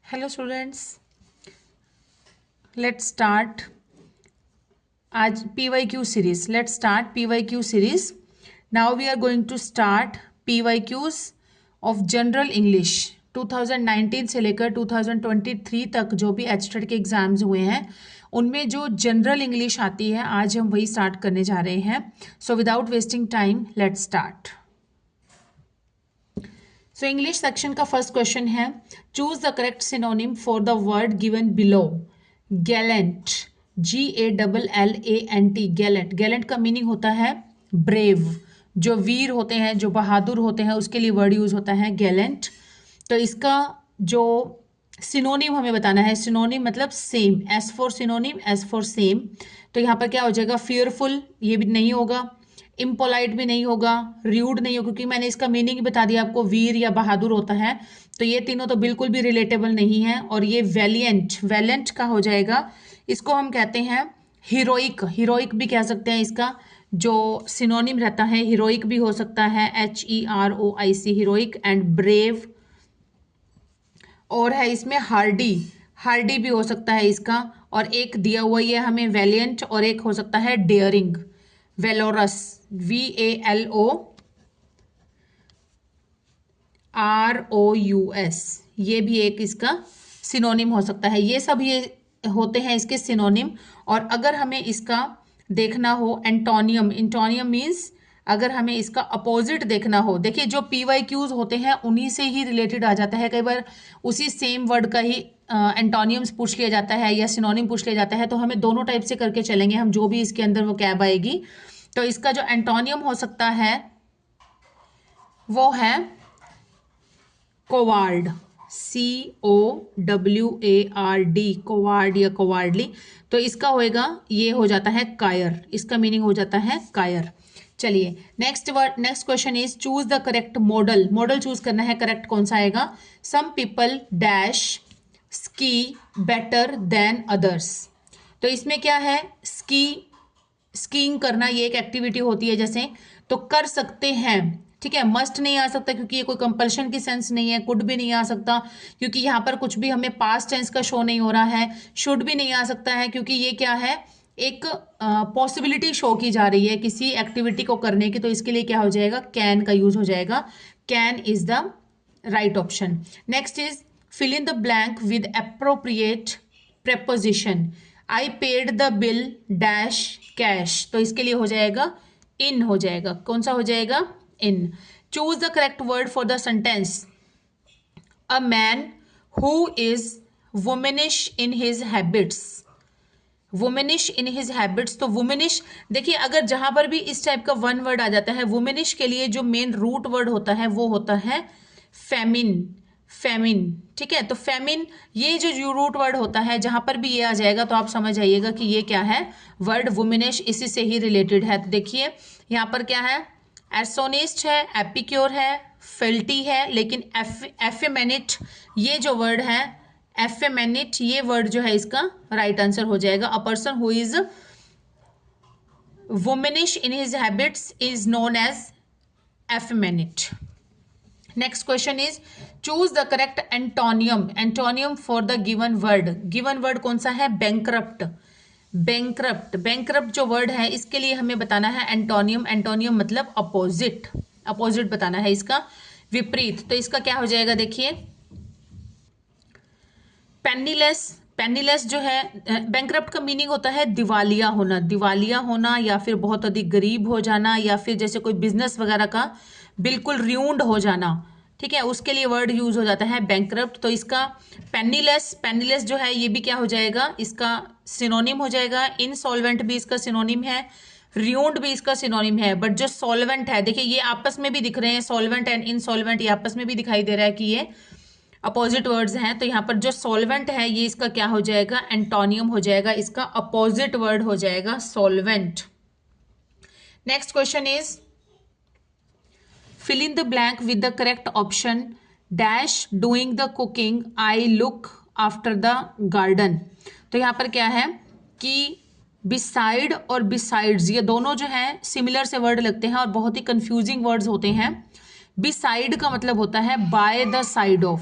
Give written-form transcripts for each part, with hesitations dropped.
Hello students, let's start आज PYQ series. Let's start PYQ series. Now we are going to start PYQs of general English 2019 से लेकर 2023 तक जो भी HTET के एग्जाम्स हुए हैं उनमें जो जनरल इंग्लिश आती है आज हम वही स्टार्ट करने जा रहे हैं. So without wasting time let's start. So English section का फर्स्ट क्वेश्चन है, choose the correct synonym for the word given below. Gallant, GALLANT. Gallant, Gallant का मीनिंग होता है ब्रेव. जो वीर होते हैं, जो बहादुर होते हैं, उसके लिए वर्ड यूज होता है गैलेंट. तो इसका जो सिनोनिम हमें बताना है, सिनोनिम मतलब same. S for synonym, S for same. तो यहाँ पर क्या हो जाएगा, फियरफुल ये भी नहीं होगा, इम्पोलाइट भी नहीं होगा, र्यूड नहीं होगा, क्योंकि मैंने इसका मीनिंग बता दिया आपको, वीर या बहादुर होता है. तो ये तीनों तो बिल्कुल भी रिलेटेबल नहीं है. और ये वैलिएंट, वैलेंट का हो जाएगा. इसको हम कहते हैं हीरोइक. हीरोइक भी कह सकते हैं. इसका जो सिनोनिम रहता है हीरोइक भी हो सकता है, HEROIC, हीरोइक. And brave. और है इसमें हार्डी, हार्डी भी हो सकता है इसका. और एक दिया हुआ ही है हमें वैलिएंट. और एक हो सकता है डेयरिंग, वेलोरस, VALOROUS. ये भी एक इसका सिनोनिम हो सकता है. ये सब ये होते हैं इसके सिनोनिम. और अगर हमें इसका देखना हो एंटोनियम, एंटोनियम मीन्स अगर हमें इसका अपोजिट देखना हो, देखिए जो PYQs होते हैं उन्हीं से ही रिलेटेड आ जाता है. कई बार उसी सेम वर्ड का ही एंटोनियम्स पूछ लिया जाता है या सिनोनिम पूछ लिया जाता है. तो हमें दोनों टाइप से करके चलेंगे हम, जो भी इसके अंदर वो कैब आएगी. तो इसका जो एंटोनियम हो सकता है वो है कोवार्ड, COWARD, कोवार्ड या कोवार्डली. तो इसका होएगा, ये हो जाता है कायर. इसका मीनिंग हो जाता है कायर. चलिए next word, next question is choose the correct modal. Modal choose करना है, करेक्ट कौन सा आएगा. Some people dash ski better than others. तो इसमें क्या है, स्कीइंग करना ये एक एक्टिविटी होती है जैसे, तो कर सकते हैं. ठीक है, मस्ट नहीं आ सकता क्योंकि ये कोई कंपल्शन की सेंस नहीं है. कुड भी नहीं आ सकता क्योंकि यहाँ पर कुछ भी हमें पास्ट टेंस का शो नहीं हो रहा है. शुड भी नहीं आ सकता है क्योंकि ये क्या है, एक पॉसिबिलिटी शो की जा रही है किसी एक्टिविटी को करने की. तो इसके लिए क्या हो जाएगा, कैन का यूज हो जाएगा. Can is the right option. Next is fill in the blank with appropriate preposition. I paid the bill dash cash. तो इसके लिए हो जाएगा इन, हो जाएगा. कौन सा हो जाएगा, in. Choose the correct word for the sentence. A man who is womanish in his habits. Womanish in his habits. तो वुमेनिश, देखिए अगर जहां पर भी इस टाइप का वन वर्ड आ जाता है, वुमेनिश के लिए जो मेन रूट वर्ड होता है वो होता है फेमिन, फेमिन. ठीक है, तो फेमिन ये जो रूट वर्ड होता है, जहां पर भी ये आ जाएगा तो आप समझ आइएगा कि ये क्या है, वर्ड वुमेनिश इसी से ही रिलेटेड है. तो देखिए यहाँ पर क्या है, एस्टोनिस्ट है, एपिक्योर है, फेल्टी है, लेकिन एफेमेनिट ये जो वर्ड है, एफेमेनिट ये वर्ड जो है इसका राइट आंसर हो जाएगा. A person who is womanish in his habits is known as effeminate. Next question is choose the correct antonym. Antonym for the given word. Given word कौन सा है, बैंकरप्ट. बैंकरप्ट, बैंकरप्ट जो word है इसके लिए हमें बताना है एंटोनियम. एंटोनियम मतलब अपोजिट, अपोजिट बताना है इसका, विपरीत. तो इसका क्या हो जाएगा, देखिए पेनीलेस. पेनीलेस जो है, बैंकरप्ट का मीनिंग होता है दिवालिया होना, दिवालिया होना या फिर बहुत अधिक गरीब हो जाना, या फिर जैसे कोई बिजनेस वगैरह का बिल्कुल र्यूंड हो जाना. ठीक है, उसके लिए वर्ड यूज हो जाता है बैंकरप्ट. तो इसका पेनीलेस, पेनीलेस जो है ये भी क्या हो जाएगा, इसका सिनोनिम हो जाएगा. इनसॉल्वेंट भी इसका सिनोनिम है, र्यूंड भी इसका सिनोनिम है. बट जो सॉल्वेंट है, देखिए ये आपस में भी दिख रहे हैं, सॉल्वेंट एंड इनसॉल्वेंट ये आपस में भी दिखाई दे रहा है कि ये अपोजिट वर्ड्स हैं. तो यहाँ पर जो सॉल्वेंट है ये इसका क्या हो जाएगा, एंटोनियम हो जाएगा. इसका अपोजिट वर्ड हो जाएगा solvent. Next question is fill in the blank with the correct option dash doing the cooking I look after the garden. तो यहाँ पर क्या है कि beside और besides ये दोनों जो है सिमिलर से वर्ड लगते हैं और बहुत ही कंफ्यूजिंग वर्ड्स होते हैं. beside का मतलब होता है by the side of,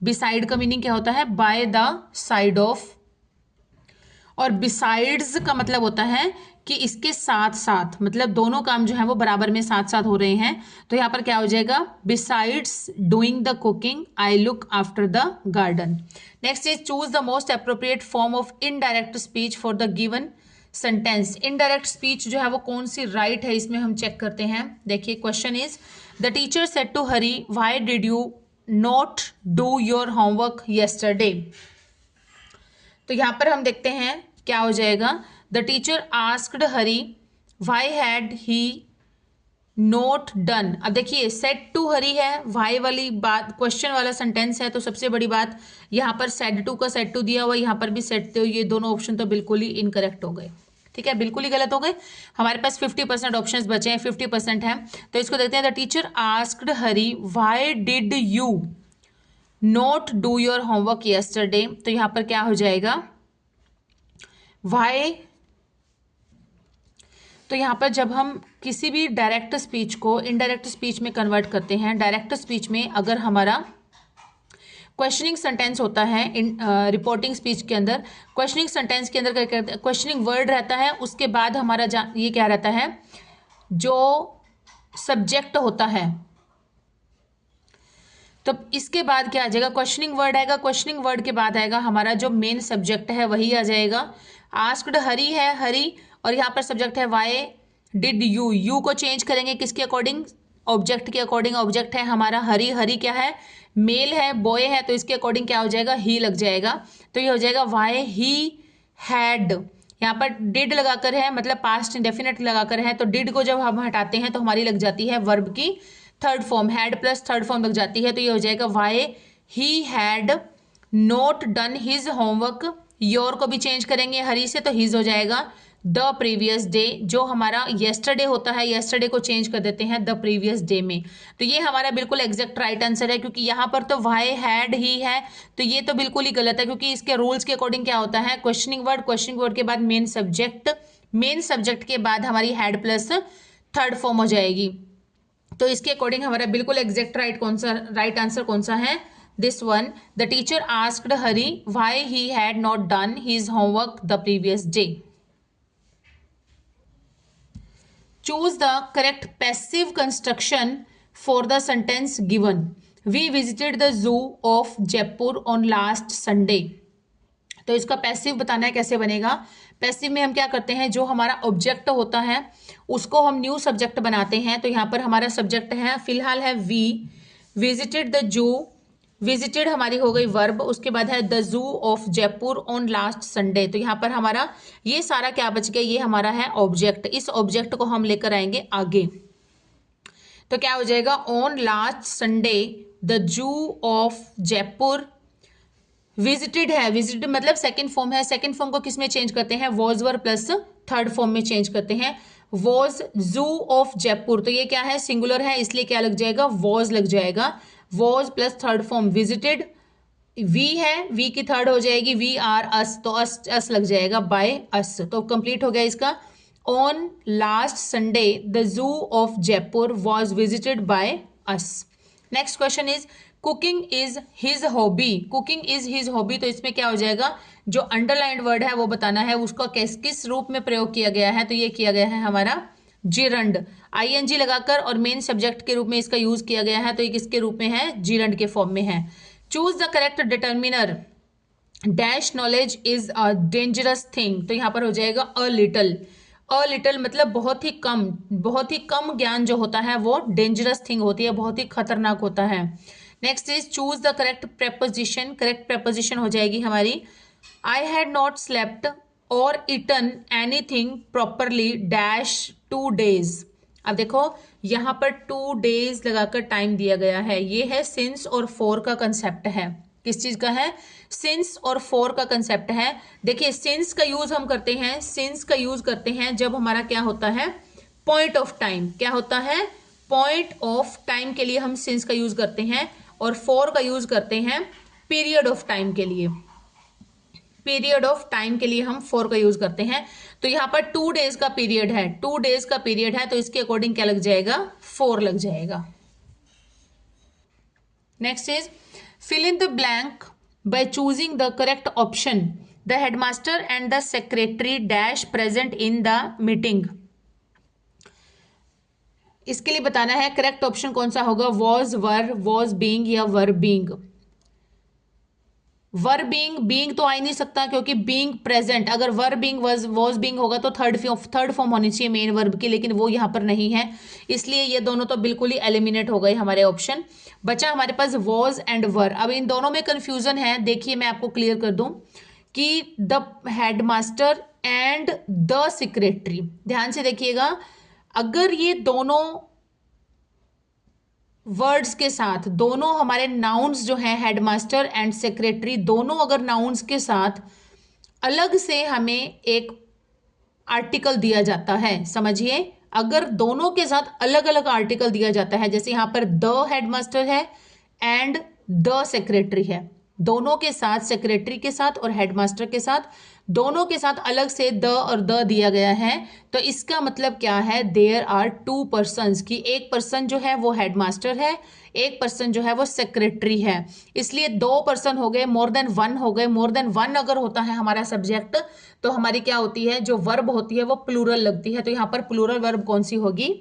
beside का मीनिंग क्या होता है? By the side of. और बिसाइड्स का मतलब होता है कि इसके साथ साथ, मतलब दोनों काम जो है वो बराबर में साथ साथ हो रहे हैं। तो यहाँ पर क्या हो जाएगा? Besides doing the cooking I look after the garden. Next is choose the most appropriate form of indirect speech for the given sentence. Indirect speech जो है वो कौन सी राइट है, इसमें हम चेक करते हैं। देखिए question is the teacher said to Hari why did you not do your homework yesterday. तो यहां पर हम देखते हैं क्या हो जाएगा। The teacher asked Hari why had he not done. अब देखिए सेड टू हरी है, वाई वाली बात, क्वेश्चन वाला सेंटेंस है, तो सबसे बड़ी बात यहाँ पर सेड टू का सेड टू दिया हुआ, यहाँ पर भी सेड टू, ये दोनों ऑप्शन तो बिल्कुल ही इनकरेक्ट हो गए। ठीक है, बिल्कुल ही गलत हो गए। हमारे पास 50% ऑप्शंस बचे हैं, 50% हैं। तो इसको देखते हैं। The teacher asked Hari why did you note do your homework yesterday. तो यहाँ पर क्या हो जाएगा? व्हाई। तो यहाँ पर जब हम किसी भी डायरेक्ट स्पीच को इनडायरेक्ट स्पीच में कन्वर्ट करते हैं, डायरेक्ट स्पीच में अगर हमारा क्वेश्चनिंग सेंटेंस होता है, इन रिपोर्टिंग स्पीच के अंदर क्वेश्चनिंग सेंटेंस के अंदर क्या कहते हैं, क्वेश्चनिंग वर्ड रहता है, उसके बाद हमारा ये क्या रहता है, जो सब्जेक्ट होता है। तो इसके बाद क्या आ जाएगा? क्वेश्चनिंग वर्ड आएगा, क्वेश्चनिंग वर्ड के बाद आएगा हमारा जो मेन सब्जेक्ट है वही आ जाएगा। आस्क्ड हरी है, हरी, और यहाँ पर सब्जेक्ट है वाई डिड यू। यू को चेंज करेंगे किसके अकॉर्डिंग? ऑब्जेक्ट के अकॉर्डिंग। ऑब्जेक्ट है हमारा हरी, हरी क्या है? मेल है, बॉय है, तो इसके अकॉर्डिंग क्या हो जाएगा? ही लग जाएगा। तो ये हो जाएगा वाई ही हैड। यहाँ पर डिड लगाकर है, मतलब पास्ट इंडेफिनिट लगाकर है, तो डिड को जब हम हटाते हैं तो हमारी लग जाती है वर्ब की third form, had plus third form लग जाती है। तो ये हो जाएगा why he had note done his homework. Your को भी चेंज करेंगे हरी से, तो हिज हो जाएगा द प्रीवियस डे। जो हमारा येस्टरडे होता है, येस्टरडे को चेंज कर देते हैं द प्रीवियस डे में। तो ये हमारा बिल्कुल एग्जैक्ट राइट आंसर है, क्योंकि यहाँ पर तो वाई हैड ही है, तो ये तो बिल्कुल ही गलत है, क्योंकि इसके रूल्स के अकॉर्डिंग क्या होता है? क्वेश्चनिंग वर्ड, क्वेश्चनिंग वर्ड के बाद मेन सब्जेक्ट, मेन सब्जेक्ट के बाद हमारी हैड प्लस थर्ड फॉर्म हो जाएगी। तो इसके अकॉर्डिंग हमारा बिल्कुल एग्जैक्ट राइट आंसर कौन सा है? This one. The teacher asked Hari why he had not done his homework the previous day. Choose the correct passive construction for the sentence given. We visited the zoo of Jaipur on last Sunday. तो इसका passive बताना है, कैसे बनेगा? Passive में हम क्या करते हैं, जो हमारा ऑब्जेक्ट होता है उसको हम न्यू सब्जेक्ट बनाते हैं। तो यहाँ पर हमारा सब्जेक्ट है फिलहाल है we, visited the zoo, visited हमारी हो गई वर्ब, उसके बाद है the zoo of Jaipur on last Sunday. तो यहाँ पर हमारा ये सारा क्या बच गया? ये हमारा है ऑब्जेक्ट। इस ऑब्जेक्ट को हम लेकर आएंगे आगे, तो क्या हो जाएगा? On last Sunday the zoo of Jaipur. Visited है, विजिटेड मतलब सेकंड फॉर्म है, सेकंड फॉर्म को किस में चेंज करते हैं? Was were plus third form में चेंज करते हैं। वॉज जू ऑफ जयपुर, तो ये क्या है? सिंगुलर है, इसलिए क्या लग जाएगा? वॉज लग जाएगा। Was plus third form visited, we है, वी की थर्ड हो जाएगी वी आर अस, तो अस लग जाएगा बाय अस। तो कंप्लीट हो गया इसका। On last Sunday the zoo of Jaipur was visited by us. Next question is cooking is his hobby. Cooking is his hobby, तो इसमें क्या हो जाएगा? जो अंडरलाइंड वर्ड है वो बताना है, उसका किस रूप में प्रयोग किया गया है। तो ये किया गया है हमारा जिरंड, आईएनजी लगाकर, और मेन सब्जेक्ट के रूप में इसका यूज किया गया है। तो ये किसके रूप में है? जिरंड के फॉर्म में है। Choose the correct determiner dash knowledge is a dangerous thing. तो यहाँ पर हो जाएगा अ लिटल। अ लिटल मतलब बहुत ही कम, बहुत ही कम ज्ञान जो होता है वो डेंजरस थिंग होती है, बहुत ही खतरनाक होता है। Next is choose the correct preposition. Correct preposition हो जाएगी हमारी आई हैड नॉट स्लेप्ट और eaten anything properly dash 2 days। अब देखो यहाँ पर 2 days लगाकर टाइम दिया गया है, ये है सिंस और फॉर का कंसेप्ट है। किस चीज का है? सिंस और फॉर का कंसेप्ट है। देखिए सिंस का यूज हम करते हैं, सिंस का यूज करते हैं जब हमारा क्या होता है? Point of time. क्या होता है? पॉइंट ऑफ टाइम के लिए हम सिंस का यूज करते हैं, और फॉर का यूज करते हैं पीरियड ऑफ टाइम के लिए। पीरियड ऑफ टाइम के लिए हम फॉर का यूज करते हैं। तो यहाँ पर 2 days का पीरियड है, 2 days का पीरियड है, तो इसके अकॉर्डिंग क्या लग जाएगा? 4 लग जाएगा। Next is fill in the blank by choosing the correct option. The headmaster and the secretary dash present in the meeting. इसके लिए बताना है करेक्ट ऑप्शन कौन सा होगा, वॉज, वर, वॉज बीइंग या were being. Were being, being तो आ ही नहीं सकता क्योंकि बीइंग प्रेजेंट, अगर वर बीइंग वॉज बीइंग होगा तो थर्ड फॉर्म होनी चाहिए मेन वर्ब की, लेकिन वो यहाँ पर नहीं है, इसलिए ये दोनों तो बिल्कुल ही एलिमिनेट हो गए हमारे ऑप्शन। बचा हमारे पास वॉज एंड वर। अब इन दोनों में कंफ्यूजन है, देखिए मैं आपको क्लियर कर दूं कि the headmaster and the secretary, ध्यान से देखिएगा, अगर ये दोनों वर्ड्स के साथ, दोनों हमारे नाउन्स जो हैं हेडमास्टर एंड सेक्रेटरी, दोनों अगर नाउन्स के साथ अलग से हमें एक आर्टिकल दिया जाता है, समझिए, अगर दोनों के साथ अलग अलग आर्टिकल दिया जाता है, जैसे यहां पर द हेडमास्टर है एंड द सेक्रेटरी है, दोनों के साथ, सेक्रेटरी के साथ और हेडमास्टर के साथ, दोनों के साथ अलग से द और द दिया गया है, तो इसका मतलब क्या है, देयर आर टू पर्सन्स, की एक पर्सन जो है वो हेडमास्टर है, एक पर्सन जो है वो सेक्रेटरी है, इसलिए दो पर्सन हो गए, मोर देन वन हो गए। मोर देन वन अगर होता है हमारा सब्जेक्ट तो हमारी क्या होती है, जो वर्ब होती है वो प्लूरल लगती है, तो यहां पर प्लूरल वर्ब कौन सी होगी,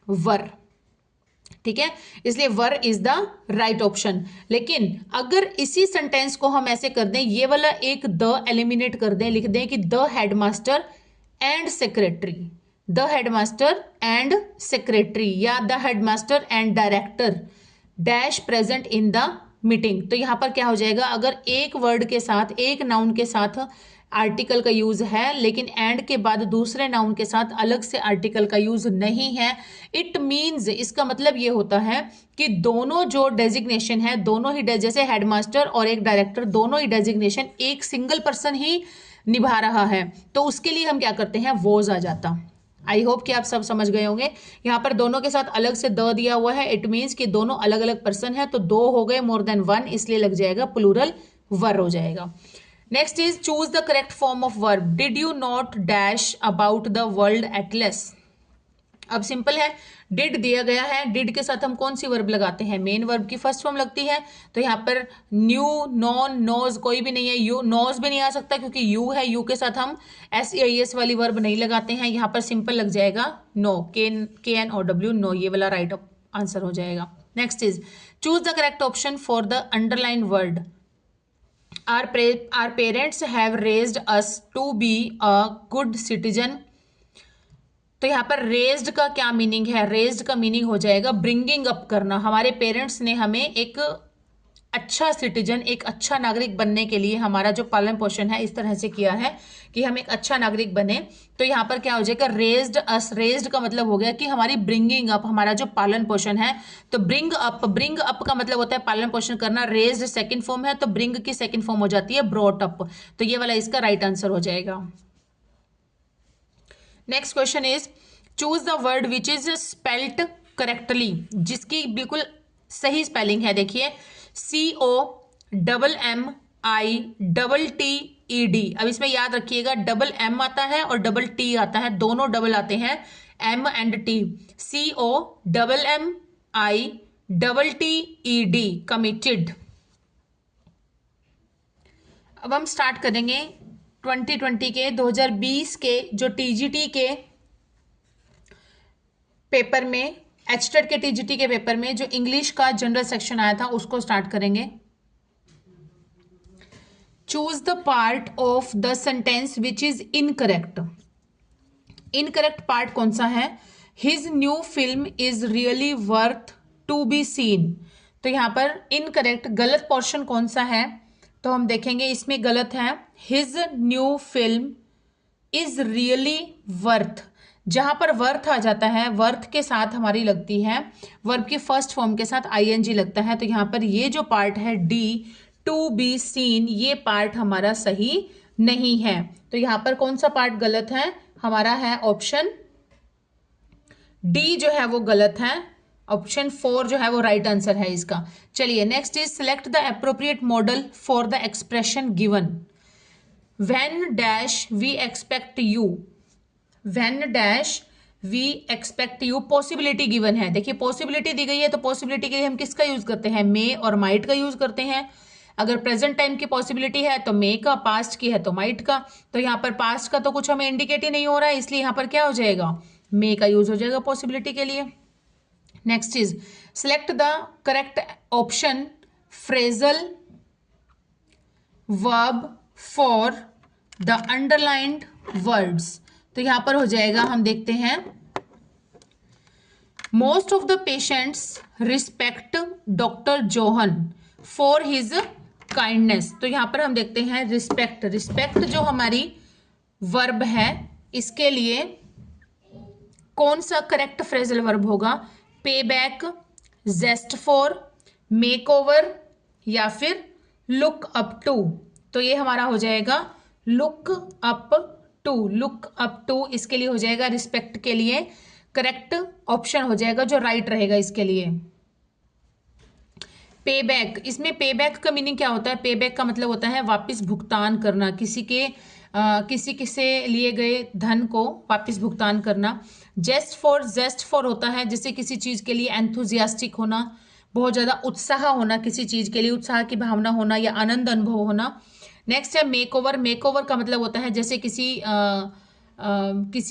वर, ठीक है, इसलिए वर इज द राइट ऑप्शन। लेकिन अगर इसी सेंटेंस को हम ऐसे कर दें, ये वाला एक द एलिमिनेट कर दें, लिख दें कि the headmaster and secretary, the headmaster and secretary, या the headmaster and director dash present in the meeting, तो यहां पर क्या हो जाएगा, अगर एक वर्ड के साथ, एक नाउन के साथ आर्टिकल का यूज है लेकिन एंड के बाद दूसरे नाउन के साथ अलग से आर्टिकल का यूज नहीं है, इट मीन्स, इसका मतलब ये होता है कि दोनों जो डेजिग्नेशन है, दोनों ही जैसे हेडमास्टर और एक डायरेक्टर, दोनों ही डेजिग्नेशन एक सिंगल पर्सन ही निभा रहा है, तो उसके लिए हम क्या करते हैं, वॉज आ जाता। आई होप कि आप सब समझ गए होंगे। यहाँ पर दोनों के साथ अलग से द दिया हुआ है, इट मीन्स कि दोनों अलग अलग पर्सन है, तो दो हो गए, मोर देन वन, इसलिए लग जाएगा प्लूरल वर हो जाएगा। Next is choose the correct form of verb. Did you not dash about the world Atlas. अब सिंपल है, डिड दिया गया है, डिड के साथ हम कौन सी वर्ब लगाते हैं, मेन वर्ब की फर्स्ट फॉर्म लगती है, तो यहाँ पर न्यू, नॉन, नोज कोई भी नहीं है, यू, नोज भी नहीं आ सकता क्योंकि यू है, यू के साथ हम SEIS वाली वर्ब नहीं लगाते हैं, यहाँ पर सिंपल लग जाएगा नो, KNOW, नो, ये वाला राइट आंसर हो जाएगा। Next is choose the correct option for the underline word. Our parents have raised us to be a good citizen। तो यहाँ पर रेज्ड का क्या मीनिंग है, रेज्ड का मीनिंग हो जाएगा ब्रिंगिंग अप करना। हमारे पेरेंट्स ने हमें एक अच्छा सिटीजन, एक अच्छा नागरिक बनने के लिए हमारा जो पालन पोषण है इस तरह से किया है कि हम एक अच्छा नागरिक बने, तो यहाँ पर क्या हो जाएगा, रेज्ड अस। रेज्ड का मतलब हो गया कि हमारी ब्रिंगिंग अप, हमारा जो पालन पोषण है, तो ब्रिंग अप का मतलब होता है पालन पोषण करना, रेज्ड सेकंड फॉर्म है, तो ब्रिंग की सेकंड फॉर्म हो जाती है ब्रॉट अप, तो ये वाला इसका राइट आंसर हो जाएगा। Next question is choose the word which is spelt correctly, जिसकी बिल्कुल सही स्पेलिंग है। देखिए COMMITTED। अब इसमें याद रखिएगा डबल M आता है और डबल T आता है, दोनों डबल आते हैं, M and T। COMMITTED, committed. अब हम स्टार्ट करेंगे 2020 के 2020 के जो TGT के पेपर में, एचटेट के TGT के पेपर में जो इंग्लिश का जनरल सेक्शन आया था उसको स्टार्ट करेंगे। Choose the part of the sentence which is incorrect. Incorrect part कौन सा है, his new film is really worth to be seen, तो यहां पर इनकरेक्ट गलत पोर्शन कौन सा है, तो हम देखेंगे इसमें गलत है, his new film is really worth. जहां पर वर्थ आ जाता है, वर्थ के साथ हमारी लगती है, वर्ब की फर्स्ट फॉर्म के साथ ING लगता है, तो यहां पर ये जो पार्ट है D, टू बी सीन, ये पार्ट हमारा सही नहीं है, तो यहां पर कौन सा पार्ट गलत है, हमारा है ऑप्शन D जो है वो गलत है, ऑप्शन 4 जो है वो राइट आंसर है इसका। चलिए next is select the appropriate modal for the expression given. When dash we expect you, when dash we expect you, possibility given है। देखिए पॉसिबिलिटी दी गई है तो पॉसिबिलिटी के लिए हम किसका यूज करते हैं, मे और माइट का यूज करते हैं। अगर प्रेजेंट टाइम की पॉसिबिलिटी है तो मे का, पास्ट की है तो माइट का। तो यहाँ पर पास्ट का तो कुछ हमें इंडिकेट ही नहीं हो रहा है, इसलिए यहाँ पर क्या हो जाएगा, मे का यूज हो जाएगा पॉसिबिलिटी के लिए। Next is select the correct option phrasal verb for the underlined words. तो यहां पर हो जाएगा, हम देखते हैं, most of the patients respect doctor Johan for his kindness. तो यहां पर हम देखते हैं रिस्पेक्ट, रिस्पेक्ट जो हमारी वर्ब है इसके लिए कौन सा करेक्ट फ्रेजल वर्ब होगा, पे बैक, जेस्ट फॉर, मेक ओवर या फिर लुक अप टू। तो ये हमारा हो जाएगा look up to, look up to इसके लिए हो जाएगा, रिस्पेक्ट के लिए करेक्ट ऑप्शन हो जाएगा जो राइट रहेगा इसके लिए। पे बैक, इसमें पे बैक का मीनिंग क्या होता है, पे बैक का मतलब होता है वापस भुगतान करना, किसी से लिए गए धन को वापस भुगतान करना। जेस्ट फॉर होता है जैसे किसी चीज के लिए एंथुजियास्टिक होना, बहुत ज्यादा उत्साह होना, किसी चीज के लिए उत्साह की भावना होना या आनंद अनुभव होना। नेक्स्ट है मेक ओवर, मेक ओवर का मतलब होता है जैसे किसी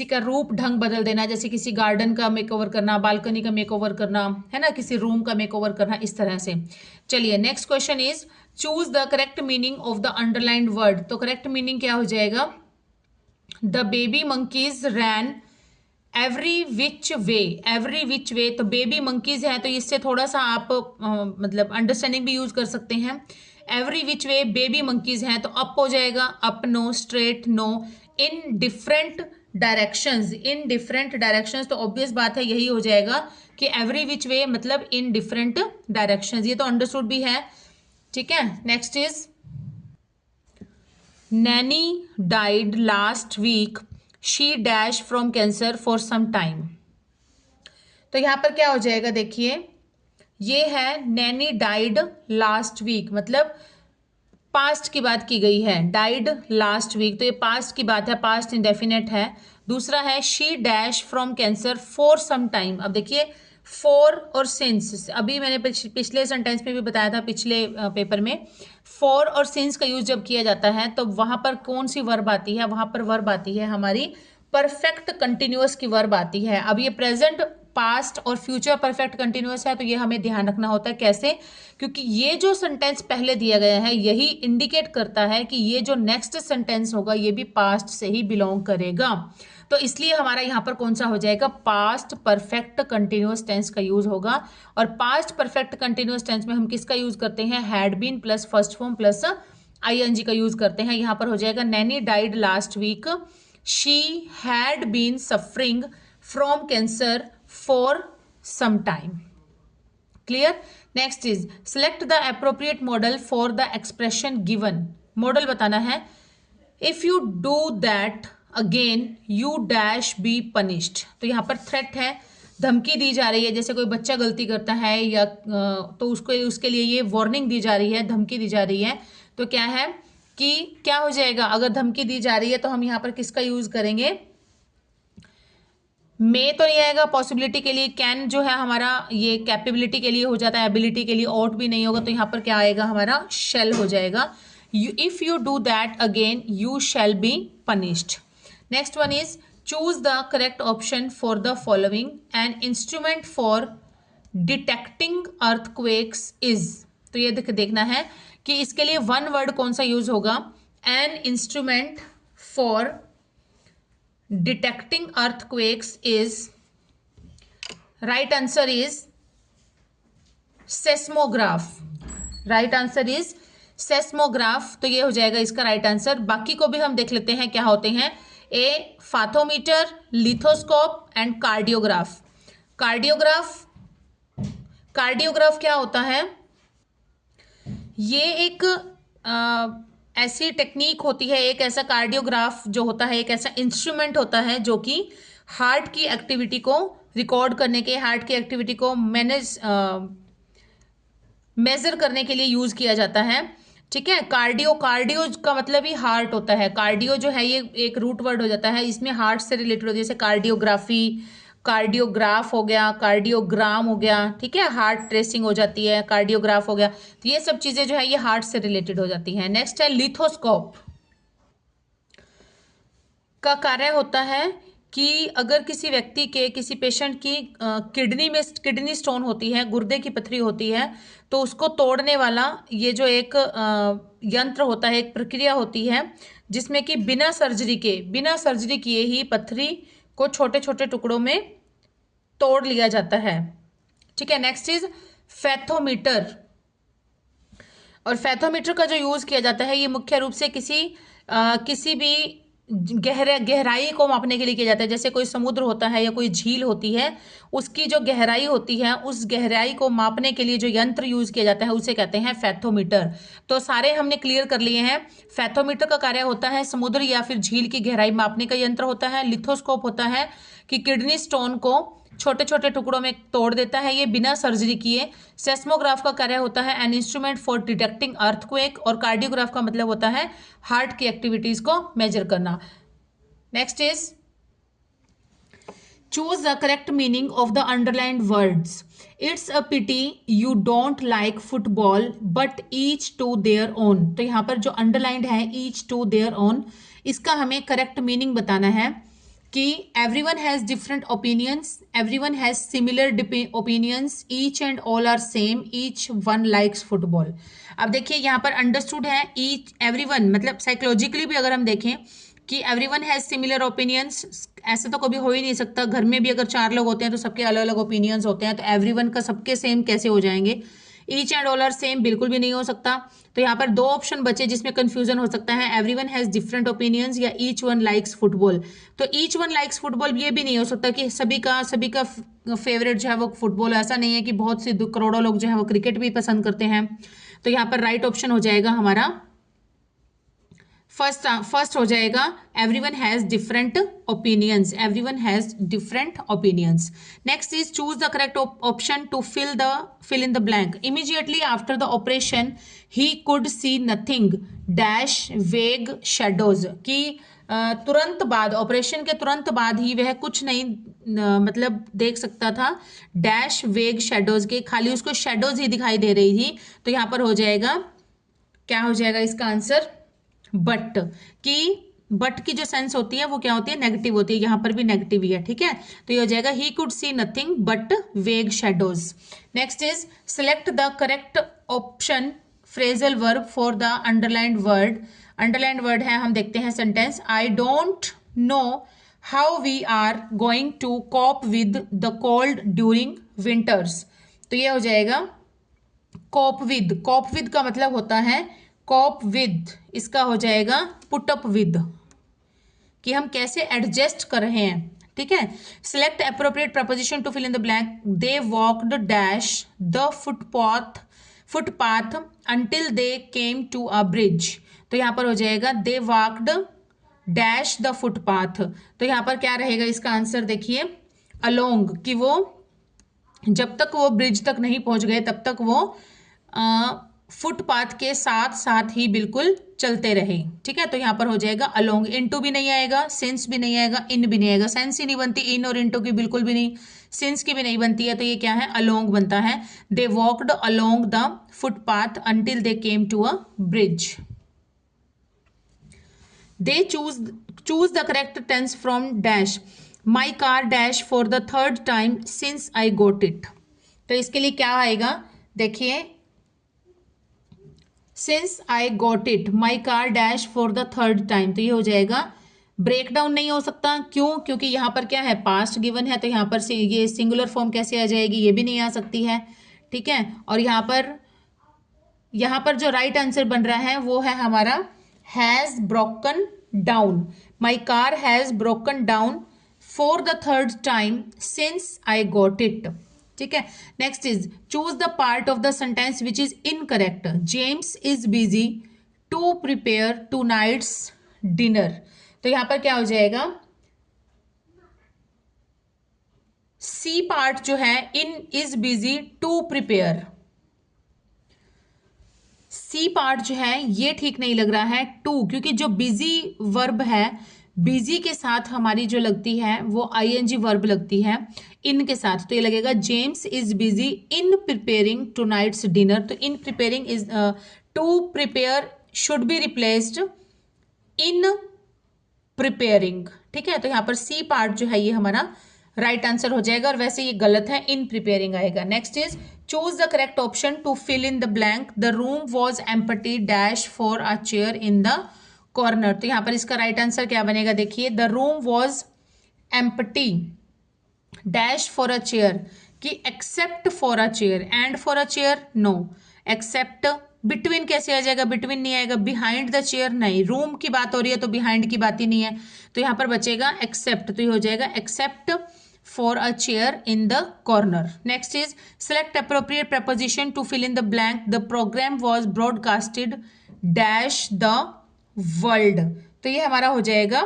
का रूप ढंग बदल देना, जैसे किसी गार्डन का मेकओवर करना, बालकनी का मेकओवर करना, है ना, किसी रूम का मेकओवर करना, इस तरह से। चलिए next question is choose the correct meaning of the underlined word. तो करेक्ट मीनिंग क्या हो जाएगा, the baby monkeys ran every which way, every which way. तो बेबी मंकीज है तो इससे थोड़ा सा आप मतलब अंडरस्टैंडिंग भी यूज कर सकते हैं। Every which way baby monkeys हैं तो अप हो जाएगा, up no, straight no, in different directions, in different directions. तो ऑब्वियस बात है यही हो जाएगा कि एवरी विच वे मतलब इन डिफरेंट डायरेक्शंस, ये तो अंडरस्टूड भी है, ठीक है। Next is nanny died last week, she dash from cancer for some time. तो यहां पर क्या हो जाएगा, देखिए ये है नैनी डाइड लास्ट वीक, मतलब पास्ट की बात की गई है, डाइड लास्ट वीक, तो ये पास्ट की बात है, पास्ट इंडेफिनेट है। दूसरा है she dash from cancer for some time. अब देखिए फॉर और सिंस, अभी मैंने पिछले सेंटेंस में भी बताया था, पिछले पेपर में, फॉर और सिंस का यूज जब किया जाता है तो वहां पर कौन सी वर्ब आती है, वहां पर वर्ब आती है हमारी परफेक्ट कंटिन्यूअस की वर्ब आती है। अब ये प्रेजेंट, पास्ट और फ्यूचर परफेक्ट कंटिन्यूअस है तो ये हमें ध्यान रखना होता है, कैसे, क्योंकि ये जो सेंटेंस पहले दिया गया है यही इंडिकेट करता है कि ये जो नेक्स्ट सेंटेंस होगा ये भी पास्ट से ही बिलोंग करेगा। तो इसलिए हमारा यहाँ पर कौन सा हो जाएगा, पास्ट परफेक्ट कंटिन्यूअस टेंस का यूज होगा। और पास्ट परफेक्ट कंटिन्यूअस टेंस में हम किसका यूज करते हैं, had been plus first form plus ING का यूज करते हैं। यहाँ पर हो जाएगा nanny died last week, she had been suffering from cancer for some time. Clear. Next is select the appropriate modal for the expression given. Modal बताना है, if you do that again you dash be punished. तो यहाँ पर threat है, धमकी दी जा रही है, जैसे कोई बच्चा गलती करता है या तो उसके लिए ये वार्निंग दी जा रही है, धमकी दी जा रही है। तो क्या है कि क्या हो जाएगा, अगर धमकी दी जा रही है तो हम यहाँ पर किसका यूज करेंगे, मे तो नहीं आएगा पॉसिबिलिटी के लिए, कैन जो है हमारा ये कैपेबिलिटी के लिए हो जाता है, एबिलिटी के लिए ऑट भी नहीं होगा, तो यहाँ पर क्या आएगा हमारा शेल हो जाएगा। If you do that again you shall be punished. Next one is choose the correct option for the following, an instrument for detecting earthquakes is. तो ये देखना है कि इसके लिए वन वर्ड कौन सा यूज होगा, an instrument for detecting earthquakes is, right answer is seismograph, right answer is seismograph। तो ये हो जाएगा इसका राइट आंसर। बाकी को भी हम देख लेते हैं क्या होते हैं, ए फाथोमीटर, लिथोस्कोप एंड कार्डियोग्राफ। कार्डियोग्राफ क्या होता है, ये एक ऐसी टेक्निक होती है, एक ऐसा कार्डियोग्राफ जो होता है, एक ऐसा इंस्ट्रूमेंट होता है जो कि हार्ट की एक्टिविटी को रिकॉर्ड करने के, हार्ट की एक्टिविटी को मेजर करने के लिए यूज किया जाता है। ठीक है। कार्डियो, कार्डियो का मतलब ही हार्ट होता है। कार्डियो जो है ये एक रूट वर्ड हो जाता है, इसमें हार्ट से रिलेटेड होती है, जैसे कार्डियोग्राफी, कार्डियोग्राफ हो गया, कार्डियोग्राम हो गया, ठीक है, हार्ट ट्रेसिंग हो जाती है, कार्डियोग्राफ हो गया। तो ये सब चीजें जो है ये हार्ट से रिलेटेड हो जाती हैं। नेक्स्ट है लिथोस्कोप। का कार्य होता है कि अगर किसी व्यक्ति के, किसी पेशेंट की किडनी में किडनी स्टोन होती है, गुर्दे की पथरी होती है, तो उसको तोड़ने वाला ये जो एक यंत्र होता है, एक प्रक्रिया होती है जिसमें कि बिना सर्जरी किए ही पथरी को छोटे छोटे टुकड़ों में तोड़ लिया जाता है। ठीक है। Next is fathometer. और फैथोमीटर का जो यूज किया जाता है ये मुख्य रूप से किसी भी गहराई को मापने के लिए किया जाता है। जैसे कोई समुद्र होता है या कोई झील होती है, उसकी जो गहराई होती है, उस गहराई को मापने के लिए जो यंत्र यूज किया जाता है उसे कहते हैं फैथोमीटर। तो सारे हमने क्लियर कर लिए हैं। फैथोमीटर का कार्य होता है समुद्र या फिर झील की गहराई मापने का यंत्र होता है। लिथोस्कोप होता है कि किडनी स्टोन को छोटे छोटे टुकड़ों में तोड़ देता है, ये बिना सर्जरी किए। सेस्मोग्राफ का कार्य होता है an instrument for detecting earthquake. और कार्डियोग्राफ का मतलब होता है हार्ट की एक्टिविटीज को मेजर करना। Next is choose the correct meaning of the underlined words. It's a pity you don't like football but each to their own. तो यहाँ पर जो अंडरलाइंड है ईच टू देयर ओन, इसका हमें करेक्ट मीनिंग बताना है कि everyone has different opinions, everyone has similar opinions, each and all are same, each one likes football. अब देखिए यहाँ पर अंडरस्टूड है ईच एवरीवन, मतलब साइकोलॉजिकली भी अगर हम देखें कि एवरीवन हैज सिमिलर ओपिनियंस, ऐसे तो कभी हो ही नहीं सकता। घर में भी अगर 4 लोग होते हैं तो सबके अलग अलग ओपिनियंस होते हैं, तो एवरीवन का सबके सेम कैसे हो जाएंगे। Each and all are same बिल्कुल भी नहीं हो सकता। तो यहाँ पर 2 ऑप्शन बचे जिसमें कंफ्यूजन हो सकता है, एवरीवन हैज डिफरेंट ओपिनियंस या ईच वन लाइक्स फुटबॉल। तो ईच वन लाइक्स फुटबॉल ये भी नहीं हो सकता कि सभी का फेवरेट जो है वो फुटबॉल। ऐसा नहीं है कि बहुत से करोड़ों लोग जो है वो क्रिकेट भी पसंद करते हैं। तो यहाँ पर राइट ऑप्शन हो जाएगा हमारा फर्स्ट हो जाएगा, everyone has different opinions, everyone has different opinions. Next is choose the correct option to fill in the blank. Immediately after the operation he could see nothing dash vague shadows. की तुरंत बाद, operation के तुरंत बाद ही वह कुछ नहीं मतलब देख सकता था, डैश वेग शेडोज के, खाली उसको शेडोज ही दिखाई दे रही थी। तो यहाँ पर हो जाएगा, क्या हो जाएगा इसका आंसर, बट। की जो सेंस होती है वो क्या होती है, नेगेटिव होती है। यहां पर भी नेगेटिव ही है, ठीक है। तो ये हो जाएगा he could see nothing but vague shadows. Next is select the correct option phrasal verb for the underlined word. Underlined word है, हम देखते हैं sentence, I don't know how we are going to cope with the cold during winters. तो ये हो जाएगा corp with. Corp with का मतलब होता है कॉप विद, इसका हो जाएगा पुट अप विद, कि हम कैसे एडजस्ट कर रहे हैं, ठीक है। Select appropriate preposition to fill in the blank. They walked dash the footpath until they came to a bridge. तो यहां पर हो जाएगा they walked dash the footpath. तो यहां पर क्या रहेगा इसका आंसर, देखिए अलोंग, कि वो जब तक वो ब्रिज तक नहीं पहुंच गए तब तक वो फुटपाथ के साथ साथ ही बिल्कुल चलते रहे, ठीक है। तो यहां पर हो जाएगा अलोंग। इनटू भी नहीं आएगा, सिंस भी नहीं आएगा, इन भी नहीं आएगा, सेंस ही नहीं बनती इन और इनटू की बिल्कुल भी नहीं, सिंस की भी नहीं बनती है। तो ये क्या है, अलोंग बनता है। They walked along the footpath until they came to a bridge. They choose the correct tense from dash my car dash for the third time since I got it. तो इसके लिए क्या आएगा, देखिए since I got it my car dash for the third time. तो ये हो जाएगा, ब्रेक डाउन नहीं हो सकता, क्यों, क्योंकि यहाँ पर क्या है, पास्ट गिवन है। तो यहाँ पर ये सिंगुलर फॉर्म कैसे आ जाएगी, ये भी नहीं आ सकती है, ठीक है। और यहाँ पर जो राइट आंसर बन रहा है वो है हमारा has broken down. My car has broken down for the third time since I got it, ठीक है। Next is choose the part of the sentence which is incorrect. James is busy to prepare tonight's dinner. तो यहां पर क्या हो जाएगा, सी part जो है, in is busy to prepare, C part जो है ये ठीक नहीं लग रहा है, टू, क्योंकि जो बिजी वर्ब है, बिजी के साथ हमारी जो लगती है वो आईएनजी वर्ब लगती है इन के साथ, तो ये लगेगा James is busy in preparing tonight's dinner. तो in preparing is, to prepare should be replaced in preparing, ठीक है। तो यहाँ पर सी पार्ट जो है ये हमारा राइट आंसर हो जाएगा, और वैसे ये गलत है, इन प्रिपेयरिंग आएगा। Next is choose the correct option to fill in the blank, the room was empty dash for a chair in the corner. तो यहाँ पर इसका राइट आंसर क्या बनेगा, देखिए, the room was empty dash for a chair, कि except for a chair, and for a chair no, except, between कैसे आ जाएगा, बिटवीन नहीं आएगा, बिहाइंड द चेयर नहीं, रूम की बात हो रही है तो बिहाइंड की बात ही नहीं है, तो यहाँ पर बचेगा एक्सेप्ट, तो ये हो जाएगा except for a chair in the corner. Next is select appropriate preposition to fill in the blank, the programme was broadcasted dash the world. तो ये हमारा हो जाएगा,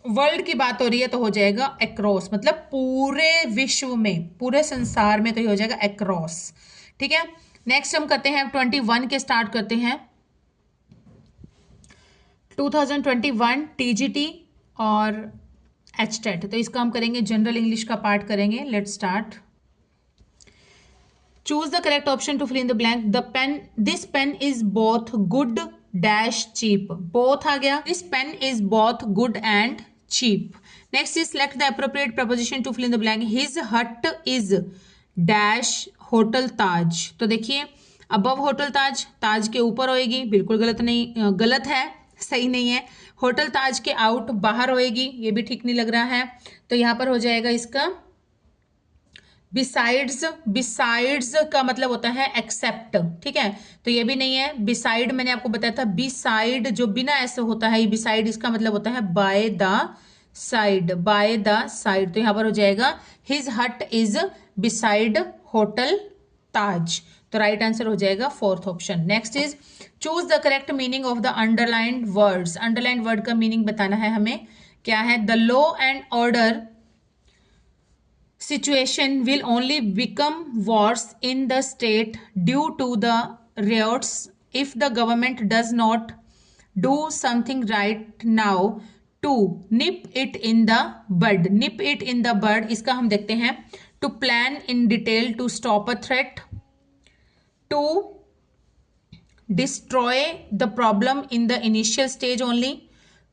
वर्ल्ड की बात हो रही है तो हो जाएगा अक्रॉस, मतलब पूरे विश्व में, पूरे संसार में, तो ये हो जाएगा अक्रॉस, ठीक है। नेक्स्ट हम करते हैं 21 के, स्टार्ट करते हैं 2021 टीजीटी और एचटेट। तो इसका हम करेंगे जनरल इंग्लिश का पार्ट करेंगे। Let's start. Choose the correct option to fill in the blank, the pen, this pen is both good dash cheap, both आ गया, this pen is both good and cheap. Next is select the appropriate preposition to fill in the blank, his hut is dash hotel Taj. तो देखिए, above hotel ताज, ताज के ऊपर होएगी, बिल्कुल गलत नहीं, गलत है, सही नहीं है। होटल ताज के आउट, बाहर होएगी, ये भी ठीक नहीं लग रहा है, तो यहाँ पर हो जाएगा इसका बिसाइड्स, बिसाइड्स का मतलब होता है एक्सेप्ट, ठीक है, तो ये भी नहीं है। बिसाइड मैंने आपको बताया था, बिसाइड जो बिना ऐसे होता है, बिसाइड इसका मतलब होता है by the side, by the side, तो यहाँ पर हो जाएगा his hut is beside hotel Taj, तो राइट आंसर हो जाएगा fourth option. Next is choose the correct meaning of the underlined words, underlined word का मीनिंग बताना है हमें, क्या है, the law and order situation will only become worse in the state due to the riots if the government does not do something right now to nip it in the bud, nip it in the bud, इसका हम देखते हैं, to plan in detail to stop a threat, to destroy the problem in the initial stage only,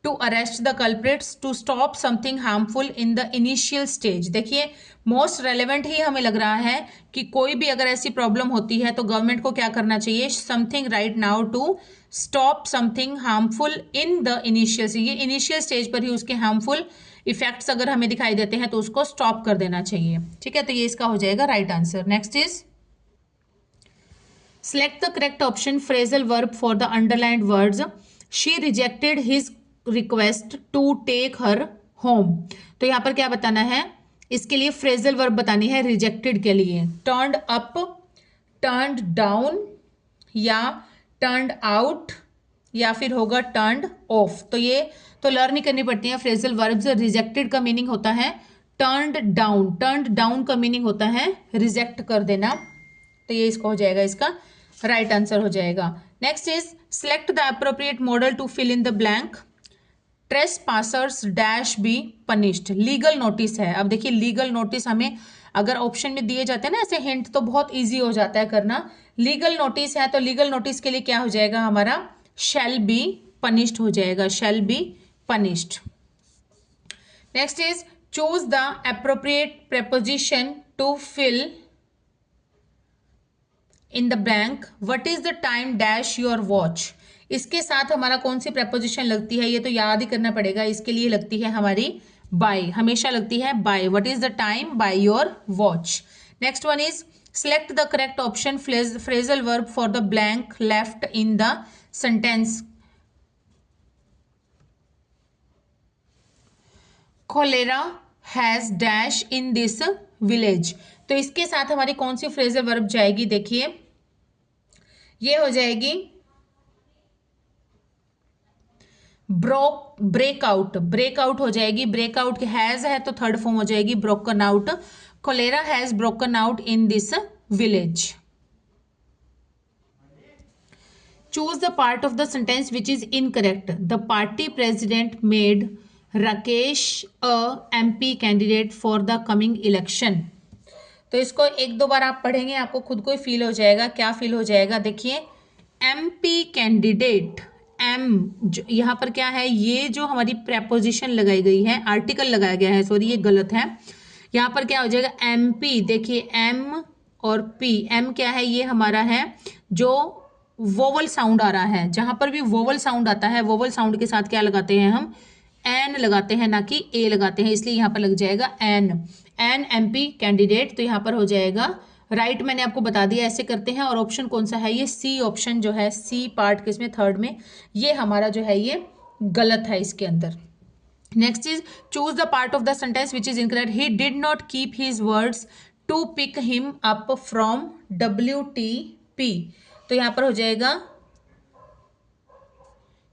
to arrest the culprits, to stop something harmful in the initial stage। देखिए, most relevant ही हमें लग रहा है कि कोई भी अगर ऐसी प्रॉब्लम होती है तो गवर्नमेंट को क्या करना चाहिए, something right now to stop something harmful in the initial, ये इनिशियल स्टेज पर ही उसके हार्मफुल इफेक्ट्स अगर हमें दिखाई देते हैं तो उसको स्टॉप कर देना चाहिए, ठीक है, तो ये इसका हो जाएगा right answer. Next is select the correct option, phrasal verb for the underlined words, she rejected his request to take her home. तो यहाँ पर क्या बताना है, इसके लिए फ्रेजल वर्ब बतानी है रिजेक्टेड के लिए, टर्न्ड अप, टर्न्ड डाउन, या टर्न्ड आउट, या फिर होगा टर्न्ड ऑफ। तो ये तो लर्न ही करनी पड़ती है फ्रेजल वर्ब्स। रिजेक्टेड का मीनिंग होता है टर्न्ड डाउन, टर्न्ड डाउन का मीनिंग होता है रिजेक्ट कर देना, तो ये इसका हो जाएगा, इसका राइट आंसर हो जाएगा। Next is select the appropriate modal to fill in the blank, trespassers dash be punished, legal notice है। अब देखिए, लीगल नोटिस हमें अगर ऑप्शन में दिए जाते हैं ना ऐसे हिंट, तो बहुत इजी हो जाता है करना। लीगल नोटिस है तो लीगल नोटिस के लिए क्या हो जाएगा हमारा, शैल बी पनिश्ड हो जाएगा, shall be punished. Next is choose the appropriate preposition to fill in the blank, what is the time dash your watch. इसके साथ हमारा कौन सी preposition लगती है, ये तो याद ही करना पड़ेगा, इसके लिए लगती है हमारी बाय, हमेशा लगती है by, what is the time by your watch. Next one is select the correct option, phrasal verb for the blank left in the sentence, cholera has dash in this village. तो इसके साथ हमारी कौन सी phrasal verb जाएगी, देखिए ये हो जाएगी ब्रेकआउट, ब्रेकआउट हो जाएगी, ब्रेकआउट हैज है तो थर्ड फॉर्म हो जाएगी broken out, cholera has broken out in this village. Choose the part of the sentence which is incorrect. The party president made Rakesh a MP candidate for the coming election. तो इसको एक दो बार आप पढ़ेंगे, आपको खुद को ही फील हो जाएगा। क्या फील हो जाएगा? देखिए, MP कैंडिडेट, यहाँ पर क्या है, ये जो हमारी प्रेपोजिशन लगाई गई है, आर्टिकल लगाया गया है, सॉरी ये गलत है। यहाँ पर क्या हो जाएगा? MP। देखिए M और P, M क्या है? ये हमारा है जो वोवल साउंड आ रहा है। जहां पर भी वोवल साउंड आता है, वोवल साउंड के साथ क्या लगाते हैं हम? एन लगाते हैं, ना कि ए लगाते हैं, इसलिए यहाँ पर लग जाएगा एन। MP कैंडिडेट, तो यहाँ पर हो जाएगा राइट। मैंने आपको बता दिया ऐसे करते हैं। और ऑप्शन कौन सा है? ये सी ऑप्शन जो है, सी पार्ट किसमें? थर्ड में। ये हमारा जो है ये गलत है इसके अंदर। Next is choose the part of the sentence which is incorrect. He did not keep his words to pick him up from WTP। तो यहां पर हो जाएगा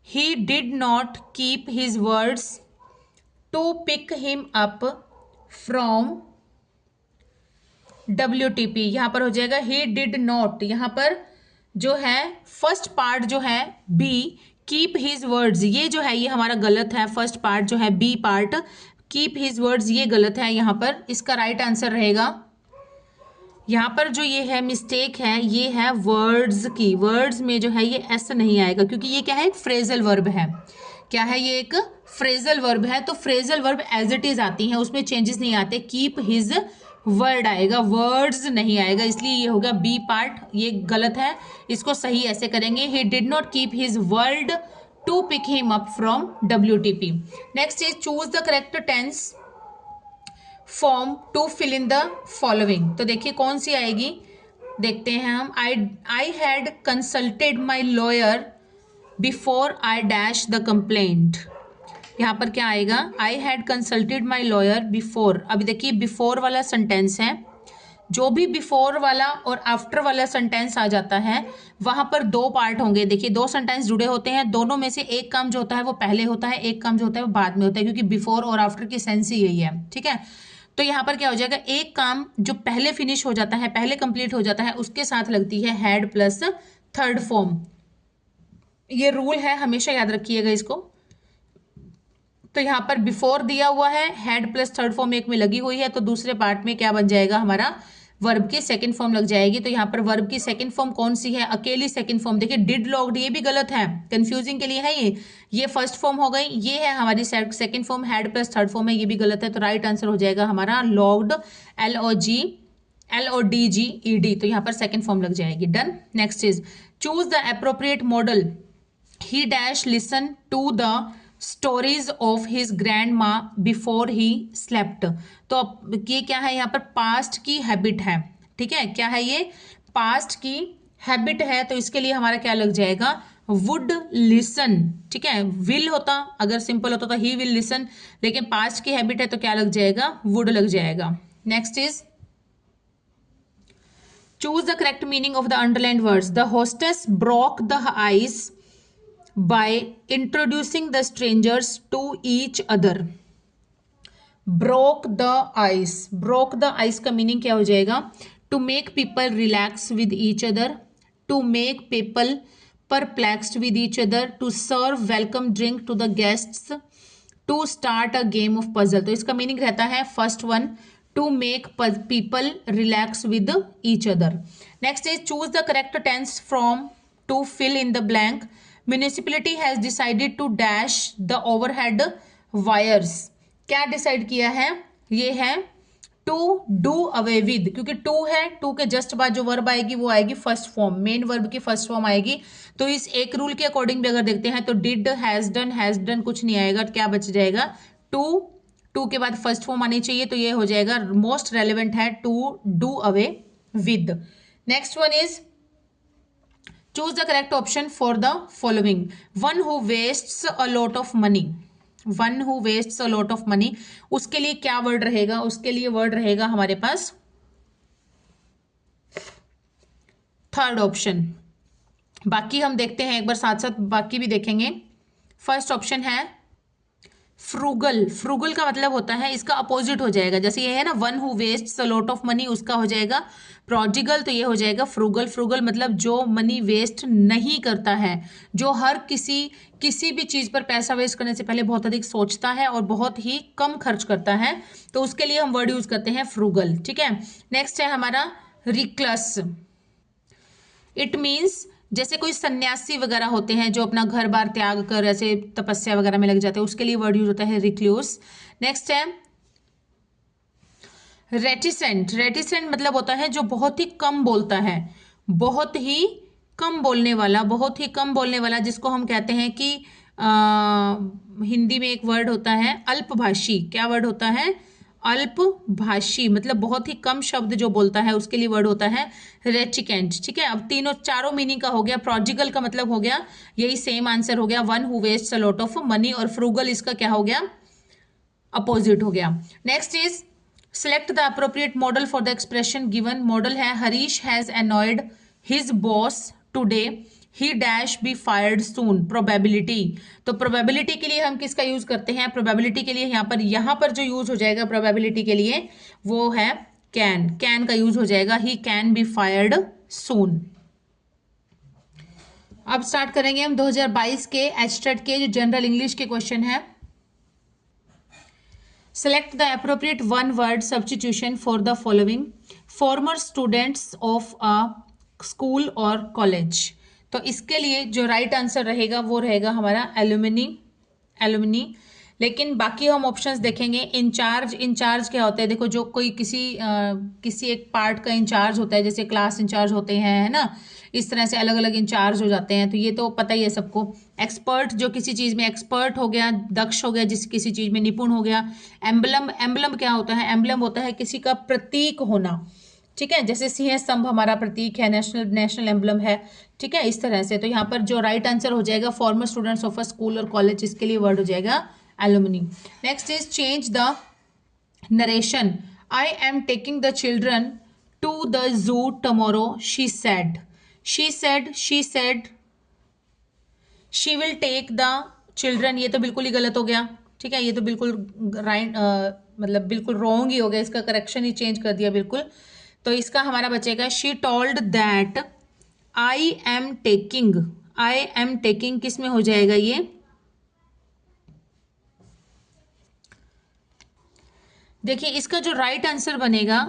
he did not keep his words to pick him up from WTP। यहां पर हो जाएगा he did not। यहां पर जो है फर्स्ट पार्ट जो है B, कीप हिज वर्ड्स, ये जो है ये हमारा गलत है। फर्स्ट पार्ट जो है B part, keep his words, ये गलत है। यहां पर इसका राइट आंसर रहेगा, यहाँ पर जो ये है मिस्टेक है, ये है वर्ड्स की। वर्ड्स में जो है ये एस नहीं आएगा, क्योंकि ये क्या है? एक फ्रेजल वर्ब है। क्या है? ये एक फ्रेजल वर्ब है। तो phrasal verb as it is आती हैं, उसमें चेंजेस नहीं आते। कीप हिज वर्ड आएगा, वर्ड्स नहीं आएगा, इसलिए ये होगा बी पार्ट, ये गलत है। इसको सही ऐसे करेंगे, he did not keep his word to pick him up from WTP। Next is choose the correct tense form to fill in the following. तो देखिए कौन सी आएगी, देखते हैं हम। I had consulted my lawyer before I dash the complaint. यहाँ पर क्या आएगा? I had consulted my lawyer before. अभी देखिए बिफोर वाला सेंटेंस है, जो भी बिफोर वाला और आफ्टर वाला सेंटेंस आ जाता है वहां पर दो पार्ट होंगे। देखिए दो सेंटेंस जुड़े होते हैं, दोनों में से एक काम जो होता है वो पहले होता है, एक काम जो होता है वो बाद में होता है, क्योंकि बिफोर और आफ्टर की सेंस ही यही है। ठीक है, तो यहाँ पर क्या हो जाएगा? एक काम जो पहले फिनिश हो जाता है, पहले कंप्लीट हो जाता है, उसके साथ लगती है हैड प्लस थर्ड फॉर्म। ये रूल है, हमेशा याद रखिएगा इसको। तो यहाँ पर बिफोर दिया हुआ है, हैड प्लस थर्ड फॉर्म एक में लगी हुई है, तो दूसरे पार्ट में क्या बन जाएगा? हमारा वर्ब की सेकंड फॉर्म लग जाएगी। तो यहाँ पर वर्ब की सेकंड फॉर्म कौन सी है? अकेली सेकंड फॉर्म। देखिए डिड लॉग्ड, ये भी गलत है, कंफ्यूजिंग के लिए है ये फर्स्ट फॉर्म हो गई। ये है हमारी second form, had plus third form है, ये भी गलत है। तो राइट आंसर हो जाएगा हमारा लॉग्ड, LOGED। तो यहाँ पर सेकंड फॉर्म लग जाएगी। Done. Next is choose the appropriate modal. He dash listen to the stories of his grandma before he slept. तो ये क्या है? यहाँ पर पास्ट की हैबिट है। ठीक है, क्या है ये? पास्ट की हैबिट है, तो इसके लिए हमारा क्या लग जाएगा? Would listen. ठीक है, विल होता, अगर सिंपल होता तो ही विल लिसन, लेकिन पास्ट की हैबिट है तो क्या लग जाएगा? वुड लग जाएगा। Next is choose the correct meaning of the underlined words. The hostess broke the ice by introducing the strangers to each other। broke the ice, broke the ice का meaning क्या हो जाएगा? to make people relax with each other, to make people perplexed with each other, to serve welcome drink to the guests, to start a game of puzzle। तो इसका meaning रहता है first one, to make people relax with each other। next is choose the correct tense from to fill in the blank। Municipality has decided to dash the overhead wires. क्या decide किया है? ये है to do away with, क्योंकि to है, to के just बाद जो वर्ब आएगी वो आएगी फर्स्ट फॉर्म, मेन वर्ब की फर्स्ट फॉर्म आएगी। तो इस एक रूल के अकॉर्डिंग भी अगर देखते हैं तो डिड, हैज डन कुछ नहीं आएगा, क्या बच जाएगा? टू के बाद फर्स्ट फॉर्म आनी चाहिए, तो ये हो जाएगा मोस्ट रेलिवेंट है to do away with. Next one is choose the correct option for the following। one who wastes a lot of money, one who wastes a lot of money, उसके लिए क्या वर्ड रहेगा? उसके लिए word रहेगा हमारे पास third option. बाकी हम देखते हैं एक बार साथ साथ, बाकी भी देखेंगे। फर्स्ट ऑप्शन है फ्रूगल, फ्रूगल का मतलब होता है, इसका अपोजिट हो जाएगा, जैसे ये है ना one who wastes a lot of money, उसका हो जाएगा प्रोडिगल, तो ये हो जाएगा फ्रूगल। फ्रूगल मतलब जो मनी वेस्ट नहीं करता है, जो हर किसी भी चीज़ पर पैसा वेस्ट करने से पहले बहुत अधिक सोचता है और बहुत ही कम खर्च करता है, तो उसके लिए हम वर्ड यूज करते हैं फ्रूगल। ठीक है, नेक्स्ट है हमारा रिक्लस। इट मीन्स जैसे कोई सन्यासी वगैरह होते हैं जो अपना घर बार त्याग कर ऐसे तपस्या वगैरह में लग जाते हैं, उसके लिए वर्ड यूज होता है रिक्लूस। नेक्स्ट है रेटिसेंट। रेटिसेंट मतलब होता है जो बहुत ही कम बोलता है, बहुत ही कम बोलने वाला, बहुत ही कम बोलने वाला, जिसको हम कहते हैं कि हिंदी में एक वर्ड होता है अल्पभाषी। क्या वर्ड होता है? अल्पभाषी, मतलब बहुत ही कम शब्द जो बोलता है, उसके लिए वर्ड होता है रेटिकेंट। ठीक है, अब चारों मीनिंग का हो गया। प्रोडिगल का मतलब हो गया, यही सेम आंसर हो गया, one who wastes a lot of money, और फ्रूगल इसका क्या हो गया? अपोजिट हो गया। Next is select the appropriate modal for the expression given. Modal है Harish has annoyed his boss today, he dash be fired soon. Probability, तो probability के लिए हम किसका यूज करते हैं? प्रोबेबिलिटी के लिए यहाँ पर जो यूज हो जाएगा प्रोबेबिलिटी के लिए वो है कैन। कैन का यूज हो जाएगा, ही कैन बी फायर्ड सून। अब स्टार्ट करेंगे हम 2022 के एचटेट के जो जनरल इंग्लिश के क्वेश्चन है। Select the appropriate one word substitution for the following: former students of a school or college। तो इसके लिए जो राइट आंसर रहेगा वो रहेगा हमारा एलुमिनी, एलुमिनी। लेकिन बाकी हम ऑप्शंस देखेंगे। इंचार्ज, इंचार्ज क्या होता है? देखो, जो कोई किसी एक पार्ट का इंचार्ज होता है, जैसे क्लास इंचार्ज होते हैं, है ना, इस तरह से अलग अलग इंचार्ज हो जाते हैं, तो ये तो पता ही है सबको। एक्सपर्ट, जो किसी चीज़ में एक्सपर्ट हो गया, दक्ष हो गया, जिस किसी चीज़ में निपुण हो गया। एम्बलम, एम्बलम क्या होता है? एम्बलम होता है किसी का प्रतीक होना। ठीक है, जैसे सिंह स्तंभ हमारा प्रतीक है, नेशनल एम्बलम है। ठीक है, इस तरह से। तो यहाँ पर जो राइट आंसर हो जाएगा former students of a school और कॉलेज, इसके लिए वर्ड हो जाएगा alumni. Next is change the narration. I am taking the children to the zoo tomorrow, she said. She said, she said, she will take the children, ये तो बिल्कुल ही गलत हो गया। ठीक है, ये तो बिल्कुल राइट, मतलब बिल्कुल रॉन्ग ही हो गया, इसका करेक्शन ही चेंज कर दिया बिल्कुल। तो इसका हमारा बचेगा she told that I am taking. I am taking किस में हो जाएगा ये? देखिए, इसका जो राइट आंसर बनेगा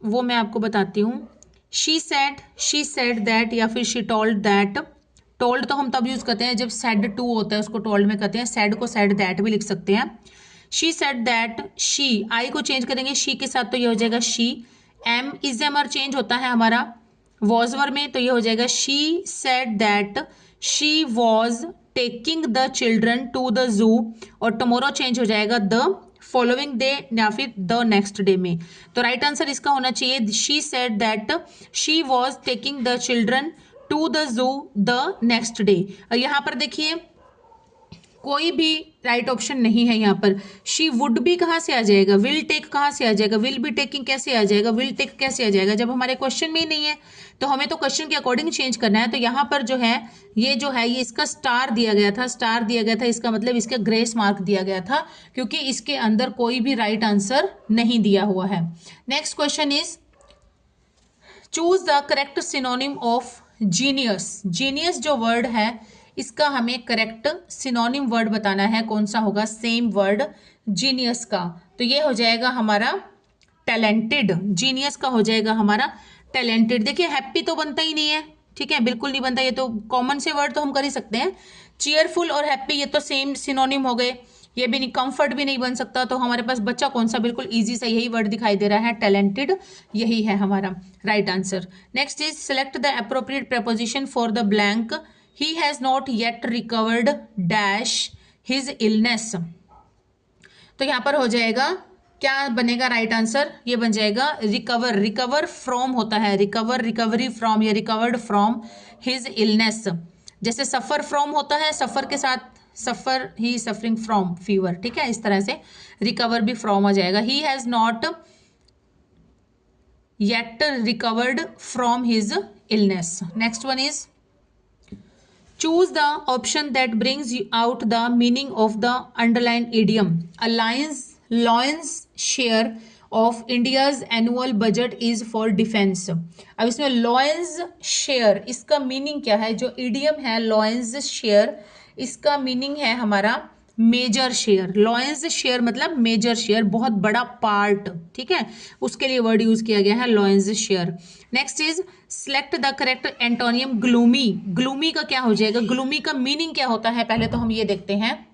वो मैं आपको बताती हूँ। शी सेड दैट, या फिर शी टोल्ड दैट। टोल्ड तो हम तब यूज करते हैं जब सेड टू होता है, उसको टोल्ड में कहते हैं। सेड को सेड दैट भी लिख सकते हैं। शी सेड दैट, शी, आई को चेंज करेंगे शी के साथ, तो ये हो जाएगा she. Am is am are change होता है हमारा वॉजवर में, तो ये हो जाएगा she said that she was taking the children to the zoo, और टमोरो चेंज हो जाएगा द फॉलोइंग डे या फिर द नेक्स्ट डे में। तो राइट आंसर इसका होना चाहिए she said that she was taking the children to the zoo the next day. यहाँ पर देखिए कोई भी राइट ऑप्शन नहीं है यहाँ पर। शी वुड बी कहाँ से आ जाएगा? विल टेक कहाँ से आ जाएगा? विल बी टेकिंग कैसे आ जाएगा? विल टेक कैसे आ जाएगा जब हमारे क्वेश्चन में ही नहीं है? तो हमें तो क्वेश्चन के अकॉर्डिंग चेंज करना है। तो यहाँ पर जो है ये इसका स्टार दिया गया था, स्टार दिया गया था, इसका मतलब इसका ग्रेस मार्क दिया गया था, क्योंकि इसके अंदर कोई भी राइट आंसर नहीं दिया हुआ है। Next question is choose the correct synonym of genius. Genius जो वर्ड है इसका हमें करेक्ट सिनोनिम वर्ड बताना है। कौन सा होगा सेम वर्ड जीनियस का? तो ये हो जाएगा हमारा टैलेंटेड। जीनियस का हो जाएगा हमारा टैलेंटेड। देखिए, हैप्पी तो बनता ही नहीं है, ठीक है, बिल्कुल नहीं बनता। ये तो कॉमन से वर्ड तो हम कर ही सकते हैं। चीयरफुल और हैप्पी ये तो सेम सिनोनिम हो गए, ये भी नहीं। कंफर्ट भी नहीं बन सकता। तो हमारे पास बच्चा कौन सा? बिल्कुल इजी सा यही वर्ड दिखाई दे रहा है, टैलेंटेड, यही है हमारा right answer. Next is select the appropriate preposition for the blank. He has not yet recovered dash his illness. तो यहां पर हो जाएगा, क्या बनेगा राइट आंसर? ये बन जाएगा रिकवर। रिकवर फ्रॉम होता है, रिकवर, रिकवरी फ्रॉम, या रिकवर्ड फ्रॉम हिज इलनेस। जैसे सफर फ्रॉम होता है, सफर के साथ सफर, ही सफरिंग फ्रॉम फीवर। ठीक है, इस तरह से रिकवर भी फ्रॉम आ जाएगा। He has not yet recovered from his illness. Next one is Choose the option that brings you out the meaning of the underlined idiom. A lion's share of India's annual budget is for defense. अब इसमें lions share, इसका meaning क्या है? जो idiom है lions share, इसका meaning है हमारा मेजर शेयर। लॉयंस शेयर मतलब मेजर शेयर, बहुत बड़ा पार्ट, ठीक है, उसके लिए वर्ड यूज किया गया है lions share. Next is select the correct antonym gloomy. Gloomy का क्या हो जाएगा? ग्लूमी का मीनिंग क्या होता है पहले तो हम ये देखते हैं।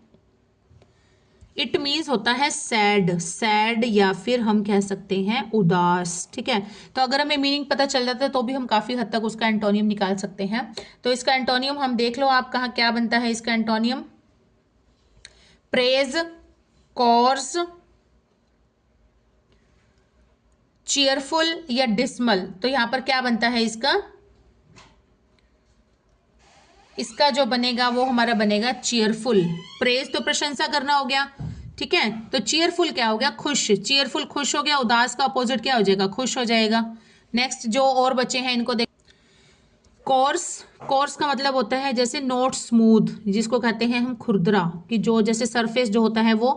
इट मीन्स होता है सैड, सैड या फिर हम कह सकते हैं उदास, ठीक है। तो अगर हमें मीनिंग पता चल जाता है तो भी हम काफी हद तक उसका एंटोनियम निकाल सकते हैं। तो इसका एंटोनियम हम देख लो आप कहाँ क्या बनता है इसका एंटोनियम। प्रेज, कॉर्स, चीयरफुल या डिसमल। तो यहां पर क्या बनता है इसका? इसका जो बनेगा वो हमारा बनेगा चीयरफुल। प्रेज तो प्रशंसा करना हो गया, ठीक है। तो चीयरफुल क्या हो गया? खुश। चीयरफुल खुश हो गया, उदास का अपोजिट क्या हो जाएगा? खुश हो जाएगा। नेक्स्ट जो और बचे हैं इनको देख। कोर्स, कोर्स का मतलब होता है जैसे नॉट स्मूथ, जिसको कहते हैं हम खुरदरा, कि जो जैसे सरफेस जो होता है वो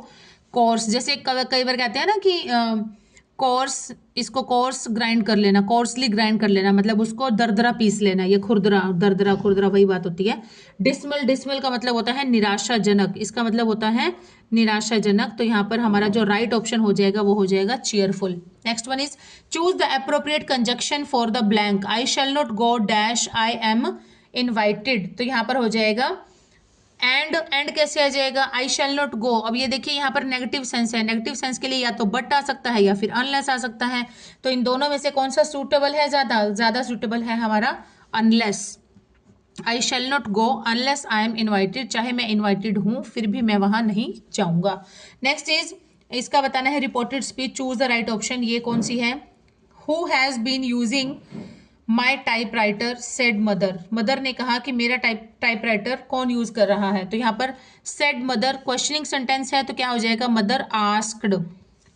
कोर्स। जैसे कई बार कहते हैं ना कि कोर्स, इसको कोर्स ग्राइंड कर लेना, कोर्सली ग्राइंड कर लेना, मतलब उसको दरदरा पीस लेना, ये खुरदरा, दरदरा खुरदरा वही बात होती है। डिसमल, डिसमल का मतलब होता है निराशाजनक, इसका मतलब होता है निराशाजनक। तो यहाँ पर हमारा जो राइट ऑप्शन हो जाएगा वो हो जाएगा cheerful. Next one is choose the appropriate conjunction for the blank. I shall not go dash I am invited. तो यहाँ पर हो जाएगा एंड कैसे आ जाएगा? आई शैल नॉट गो। अब ये देखिए यहाँ पर नेगेटिव सेंस है, नेगेटिव सेंस के लिए या तो बट आ सकता है या फिर अनलेस आ सकता है। तो इन दोनों में से कौन सा सूटेबल है? ज्यादा सूटेबल है हमारा unless. I shall not go unless I am invited, चाहे मैं इन्वाइटेड हूं फिर भी मैं वहां नहीं जाऊंगा। नेक्स्ट इज इसका बताना है reported speech. Choose the right option. ये कौन सी है? Who has been using my typewriter said mother. Mother ने कहा कि मेरा टाइपराइटर कौन यूज कर रहा है? तो यहाँ पर सेड मदर क्वेश्चनिंग सेंटेंस है तो क्या हो जाएगा? मदर आस्क्ड,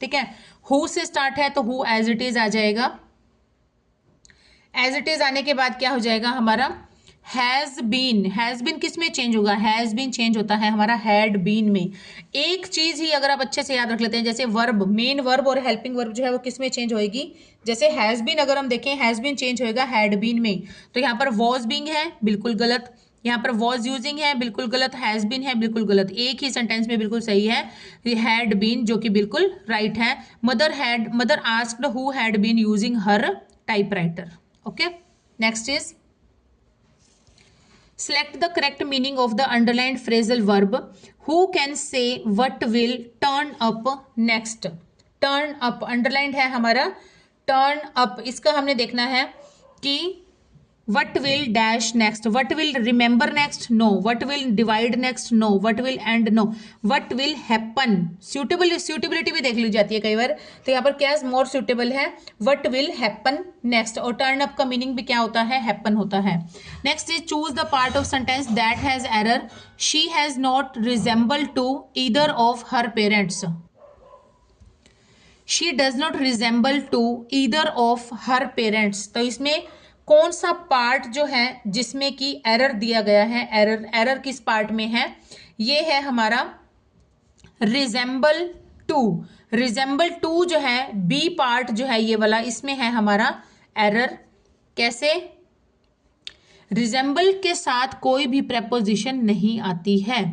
ठीक है। हु से स्टार्ट है तो हु एज इट इज आ जाएगा। एज इट इज आने के बाद क्या हो जाएगा हमारा? हैज बीन किस में चेंज होगा? हैज बीन चेंज होता है हमारा हैड बीन में। एक चीज ही अगर आप अच्छे से याद रख लेते हैं, जैसे वर्ब, मेन वर्ब और हेल्पिंग वर्ब जो है वो किस में चेंज होएगी? जैसे हैज बीन अगर हम देखें, हैज बीन चेंज होएगा हैड बीन में। तो यहाँ पर वॉज बीइंग है, बिल्कुल गलत। यहाँ पर वॉज यूजिंग है, बिल्कुल गलत। हैज बीन है, बिल्कुल गलत। एक ही सेंटेंस में बिल्कुल सही है हैड बीन, जो कि बिल्कुल राइट है। Mother asked who had been using her typewriter. Okay, next is select the correct meaning of the underlined phrasal verb. Who can say what will turn up next? Turn up underlined है हमारा turn up। इसका हमने देखना है कि what will dash next, what will remember next, no, what will divide next, no, what will end, no, what will happen। suitability भी देख ली जाती है कई बार, तो यहाँ पर क्या मोर suitable है? what will happen next। और turn up का मीनिंग भी क्या होता है? happen होता है। next is choose the part of sentence that has error। she has not resembled to either of her parents। she does not resemble to either of her parents। तो इसमें कौन सा पार्ट जो है जिसमें कि एरर दिया गया है? एरर किस पार्ट में है? ये है हमारा रिजेंबल टू। रिजेंबल टू जो है बी पार्ट जो है ये वाला, इसमें है हमारा एरर। कैसे? रिजेंबल के साथ कोई भी प्रेपोजिशन नहीं आती है,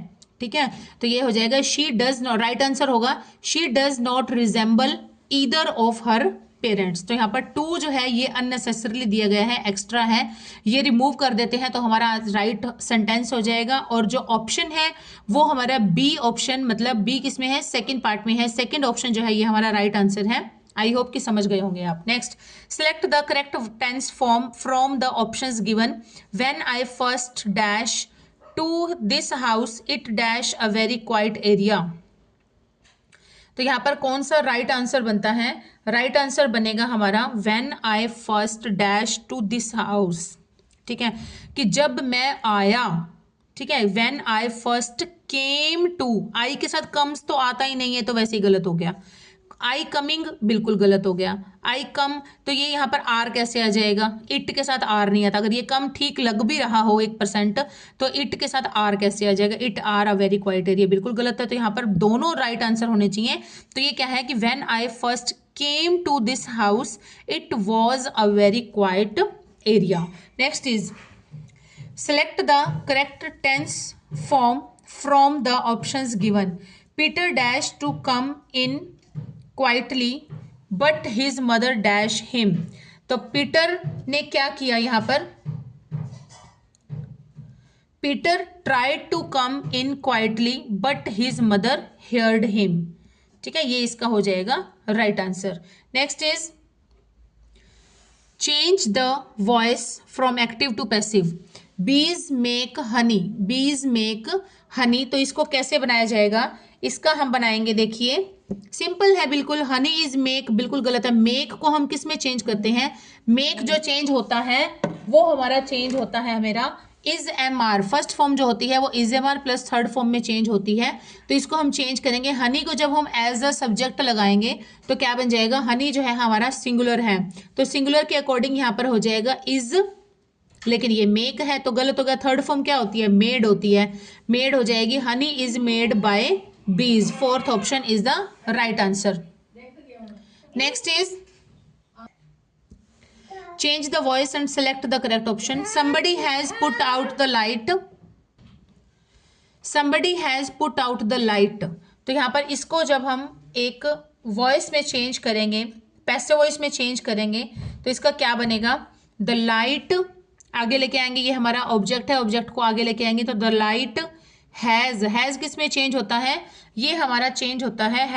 ठीक है। तो ये हो जाएगा she does not, right answer होगा she does not resemble either of her parents. तो यहाँ पर टू जो है ये अननेसेसरली दिया गया है, एक्स्ट्रा है, ये रिमूव कर देते हैं तो हमारा राइट सेंटेंस हो जाएगा। और जो ऑप्शन है वो हमारा बी ऑप्शन, मतलब बी किस में है? सेकंड पार्ट में है। सेकंड ऑप्शन जो है ये हमारा राइट आंसर है। आई होप कि समझ गए होंगे आप। Next, select the correct tense form from the options given. When I first dash to this house it dash a very quite area. तो यहाँ पर कौन सा राइट आंसर बनता है? राइट आंसर बनेगा हमारा when I first dash to this house, ठीक है, कि जब मैं आया, ठीक है। When I first came to, I के साथ कम्स तो आता ही नहीं है तो वैसे ही गलत हो गया। आई कमिंग बिल्कुल गलत हो गया, आई कम, तो ये यहाँ पर आर कैसे आ जाएगा, इट के साथ आर नहीं आता। अगर ये कम ठीक लग भी रहा हो 1%, तो इट के साथ आर कैसे आ जाएगा, it are a very quite area, बिल्कुल गलत है। तो यहाँ पर दोनों राइट आंसर होने चाहिए। तो ये क्या है कि when I first came to this house it was a very quite area. Next is select the correct tense form from the options given. Peter dash to come in quietly but his mother dash him. तो Peter ने क्या किया यहाँ पर, Peter tried to come in quietly but his mother heard him। ठीक है, ये इसका हो जाएगा right answer. Next is change the voice from active to passive. Bees make honey, bees make Honey, तो इसको कैसे बनाया जाएगा, इसका हम बनाएंगे, देखिए सिंपल है बिल्कुल। हनी इज मेक बिल्कुल गलत है, मेक को हम किस में चेंज करते हैं, मेक जो चेंज होता है वो हमारा चेंज होता है मेरा is am are, first form जो होती है वो is am are plus third form में चेंज होती है। तो इसको हम चेंज करेंगे, हनी को जब हम एज अ सब्जेक्ट लगाएंगे तो क्या बन जाएगा, हनी जो है हमारा सिंगुलर है, तो सिंगुलर के अकॉर्डिंग यहाँ पर हो जाएगा इज, लेकिन ये मेक है तो गलत हो गया। थर्ड फॉर्म क्या होती है, मेड होती है, मेड हो जाएगी हनी इज मेड बाय बीज। Fourth option is the right answer. Next is change the voice and select the correct option. somebody has put out the light, somebody has put out the light, तो यहाँ पर इसको जब हम एक voice में change करेंगे, पैसिव वॉइस में चेंज करेंगे, तो इसका क्या बनेगा, द लाइट आगे लेके आएंगे, ये हमारा ऑब्जेक्ट है, ऑब्जेक्ट को आगे लेके आएंगे, तो द लाइट हैज किस में चेंज होता है, ये हमारा चेंज होता है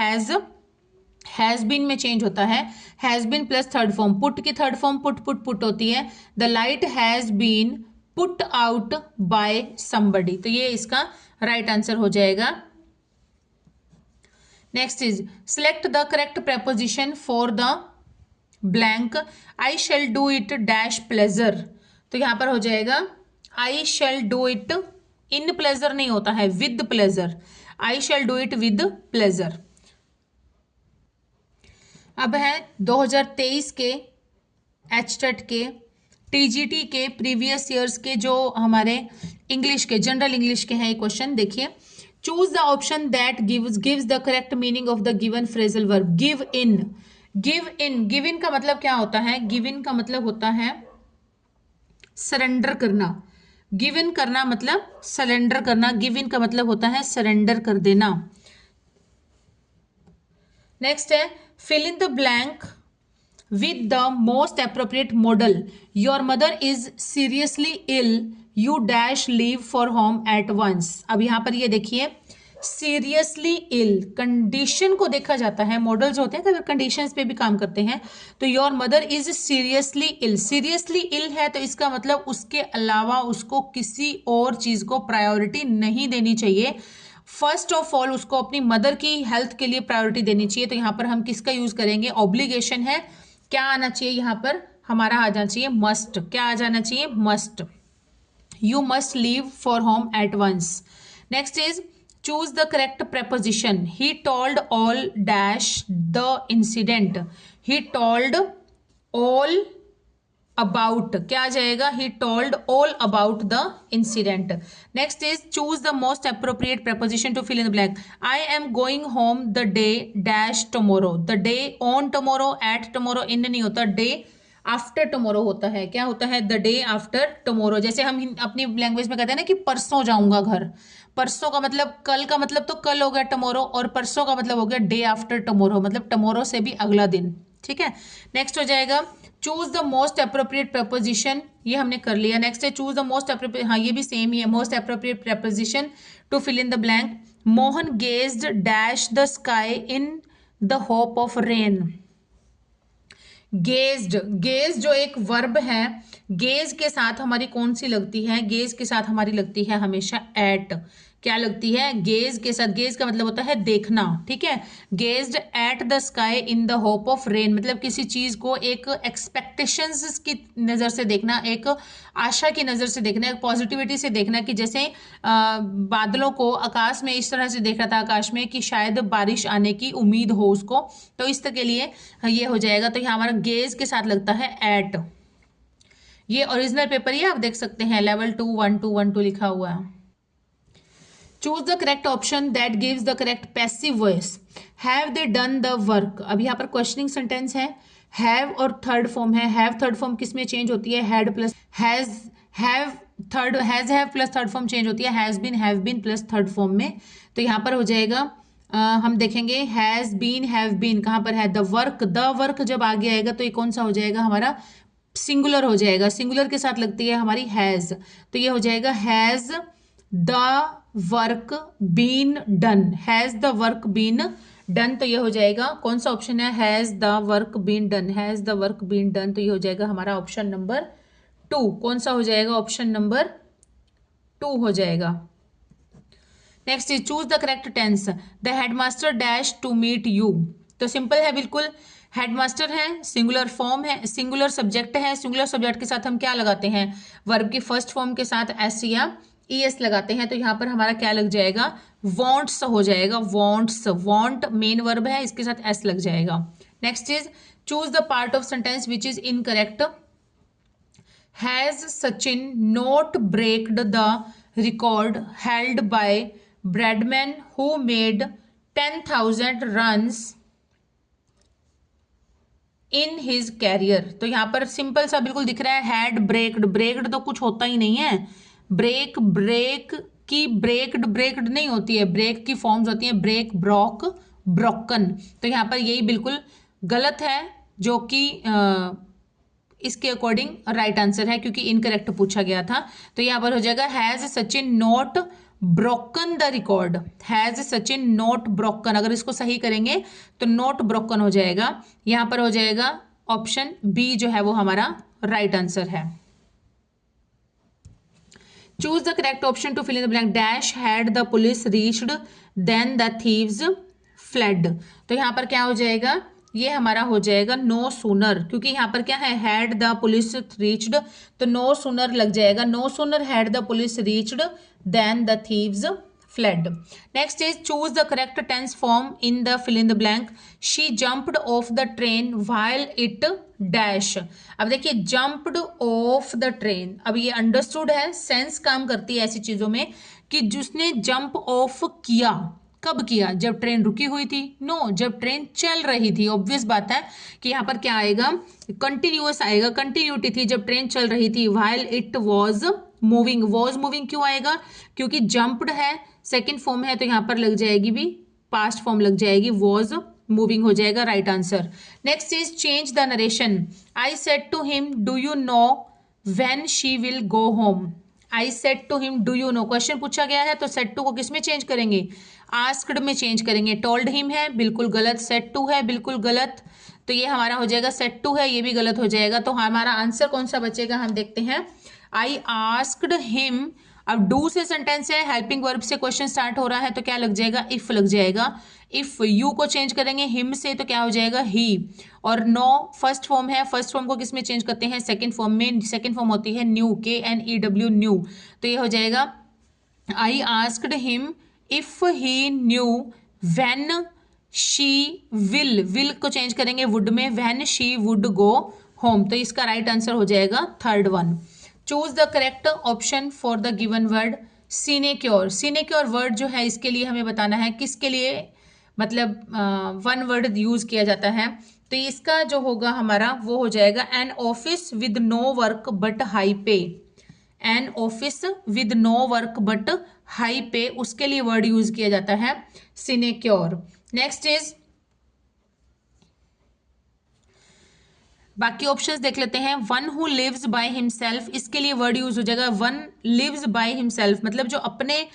हैज बीन में चेंज होता है, has been plus third form, put की थर्ड फॉर्म पुट होती है, the light has been put out by somebody, तो ये इसका राइट आंसर हो जाएगा। Next is select the correct preposition for the blank. I shall do it dash pleasure, तो यहां पर हो जाएगा I shall do it, in pleasure नहीं होता है, with pleasure, I shall do it with pleasure. अब है 2023 के एचटेट के, टीजीटी के प्रीवियस ईयर्स के जो हमारे इंग्लिश के, जनरल इंग्लिश के हैं ये क्वेश्चन। देखिए, choose the option that gives the correct meaning of the given phrasal verb. Give in, give in का मतलब क्या होता है, गिव इन का मतलब होता है सरेंडर करना, गिव इन करना मतलब सरेंडर करना, गिव इन का मतलब होता है सरेंडर कर देना। नेक्स्ट है fill in the blank with the most appropriate modal. Your mother is seriously ill, you dash leave for home at once. अब यहां पर ये देखिए, सीरियसली इल, कंडीशन को देखा जाता है, मॉडल्स होते हैं अगर कंडीशंस पे भी काम करते हैं, तो your mother is seriously ill, seriously ill है तो इसका मतलब उसके अलावा उसको किसी और चीज को प्रायोरिटी नहीं देनी चाहिए, फर्स्ट ऑफ ऑल उसको अपनी मदर की हेल्थ के लिए प्रायोरिटी देनी चाहिए। तो यहाँ पर हम किसका यूज करेंगे, ऑब्लिगेशन है, क्या आना चाहिए यहाँ पर हमारा आ जाना चाहिए मस्ट, क्या आ जाना चाहिए must, you must leave for home at once. Next is choose the correct preposition। he told all dash the incident, he told all about, क्या आ जाएगा, he told all about the incident। next is choose the most appropriate preposition to fill in the blank। I am going home the day dash tomorrow, the day on tomorrow at tomorrow, in नहीं होता, day after tomorrow होता है, क्या होता है, the day after tomorrow. जैसे हम अपनी लैंग्वेज में कहते हैं ना कि परसों जाऊंगा घर, परसों का मतलब कल का मतलब तो कल हो गया टुमारो, और परसों का मतलब हो गया डे आफ्टर टुमारो, मतलब टुमारो से भी अगला दिन। ठीक है, नेक्स्ट हो जाएगा choose the most appropriate preposition, ये हमने कर लिया। नेक्स्ट है चूज द मोस्ट अप्रोप्रिएट, हाँ ये भी सेम ही है, most appropriate preposition to fill in the blank. Mohan gazed dash the sky in the hope of rain. Gazed, gaze जो एक वर्ब है, गेज के साथ हमारी कौन सी लगती है, गेज के साथ हमारी लगती है हमेशा एट, क्या लगती है, गेज के साथ, गेज का मतलब होता है देखना, ठीक है। Gazed at the sky in the hope of rain, मतलब किसी चीज को एक एक्सपेक्टेशंस की नजर से देखना, एक आशा की नजर से देखना, एक पॉजिटिविटी से देखना, कि जैसे बादलों को आकाश में इस तरह से देख रहा था आकाश में कि शायद बारिश आने की उम्मीद हो उसको, तो इस तरह के लिए ये हो जाएगा। तो यहाँ हमारा गेज के साथ लगता है एट। ये ओरिजिनल पेपर ही आप देख सकते हैं, लेवल 2 1 2 लिखा हुआ है। Choose the correct option that gives the correct passive voice. Have they done the work, अब यहाँ पर क्वेश्चनिंग सेंटेंस है, हैव और थर्ड फॉर्म है। हैव थर्ड फॉर्म किस में चेंज होती है, had plus has, have third, has have plus third form change होती है has been plus third form में। तो यहाँ पर हो जाएगा हम देखेंगे हैज बीन, हैव बीन कहाँ पर है, द वर्क जब आगे आएगा तो ये कौन सा हो जाएगा हमारा, सिंगुलर हो जाएगा। सिंगुलर के साथ लगती है हमारी हैज, तो ये हो जाएगा has the work been done, has the work been done, तो ये हो जाएगा कौन सा ऑप्शन है, has the work been done, has the work been done, तो ये हो जाएगा हमारा ऑप्शन नंबर 2। कौन सा हो जाएगा, ऑप्शन नंबर 2 हो जाएगा। Next is choose the correct tense. The headmaster dash to meet you, तो सिंपल है बिल्कुल, हेडमास्टर है, सिंगुलर फॉर्म है, सिंगुलर सब्जेक्ट है, सिंगुलर सब्जेक्ट के साथ हम क्या लगाते हैं, वर्ब की फर्स्ट फॉर्म के साथ एस या ईएस लगाते हैं, तो यहाँ पर हमारा क्या लग जाएगा, वॉन्ट्स हो जाएगा, वॉन्ट्स, वॉन्ट मेन वर्ब है, इसके साथ एस लग जाएगा। Next is choose the part of sentence which is incorrect. Has Sachin not breaked the record held by Bradman who made 10,000 runs in his career, तो यहाँ पर सिंपल सा बिल्कुल दिख रहा है, हैड ब्रेक्ड, ब्रेक्ड तो कुछ होता ही नहीं है, ब्रेक ब्रेक्ड नहीं होती है, ब्रेक की फॉर्म्स होती हैं ब्रेक, ब्रॉक, ब्रोकन, तो यहाँ पर यही बिल्कुल गलत है, जो कि इसके अकॉर्डिंग राइट आंसर है, क्योंकि इनकरेक्ट पूछा गया था। तो यहाँ पर हो जाएगा has Sachin not broken the record, has Sachin not broken, अगर इसको सही करेंगे तो नॉट ब्रोकन हो जाएगा, यहाँ पर हो जाएगा ऑप्शन बी जो है वो हमारा राइट आंसर है। Choose the correct option to fill in the blank. Dash had the police reached then the thieves fled, तो यहाँ पर क्या हो जाएगा, ये हमारा हो जाएगा नो सूनर, क्योंकि यहाँ पर क्या है, हैड द पुलिस रीच्ड, तो नो सूनर लग जाएगा, no sooner had the police reached then the thieves fled. Next is choose the correct tense form in the fill in the blank. She jumped off the train while it dash, अब देखिए jumped off the train, अब ये understood है, sense काम करती है ऐसी चीजों में कि जिसने जंप ऑफ किया, कब किया, जब ट्रेन रुकी हुई थी, नो जब ट्रेन चल रही थी, ऑब्वियस बात है कि यहाँ पर क्या आएगा, कंटिन्यूअस आएगा, कंटिन्यूटी थी जब ट्रेन चल रही थी, while it was moving, was moving क्यों आएगा, क्योंकि जंप्ड है, सेकेंड फॉर्म है, तो यहाँ पर लग जाएगी भी पास्ट फॉर्म लग जाएगी, वॉज मूविंग हो जाएगा right answer. Next is change the narration. I said to him do you know when she will go home, I said to him do you know, question पूछा गया है तो said to को किस में change करेंगे, आस्क्ड में change करेंगे। टोल्ड हिम है बिल्कुल गलत, सेड टू है बिल्कुल गलत, तो ये हमारा हो जाएगा सेड टू है, ये भी गलत हो जाएगा, तो हमारा आंसर कौन सा बचेगा, हम देखते हैं। आई आस्क्ड हिम, अब डू से सेंटेंस है, हेल्पिंग वर्ब से क्वेश्चन स्टार्ट हो रहा है, तो क्या लग जाएगा, इफ लग जाएगा। इफ यू को चेंज करेंगे हिम से तो क्या हो जाएगा, ही, और नो फर्स्ट फॉर्म है, फर्स्ट फॉर्म को किस में चेंज करते हैं, सेकंड फॉर्म में, सेकंड फॉर्म होती है न्यू, KNEW न्यू, तो ये हो जाएगा I asked him if he knew when she will को चेंज करेंगे वुड में, when she would go home, तो इसका राइट आंसर हो जाएगा third one. Choose the correct option for the given word. Sinecure, sinecure word जो है इसके लिए हमें बताना है किसके लिए, मतलब वन वर्ड यूज किया जाता है, तो इसका जो होगा हमारा वो हो जाएगा an office with no work but high pay, an office with no work but high pay, उसके लिए वर्ड यूज किया जाता है सिनेक्योर। नेक्स्ट इज बाकी ऑप्शंस देख लेते हैं। One who lives by himself, इसके लिए वर्ड यूज हो जाएगा वन लिव्स बाय हिमसेल्फ, मतलब जो अपने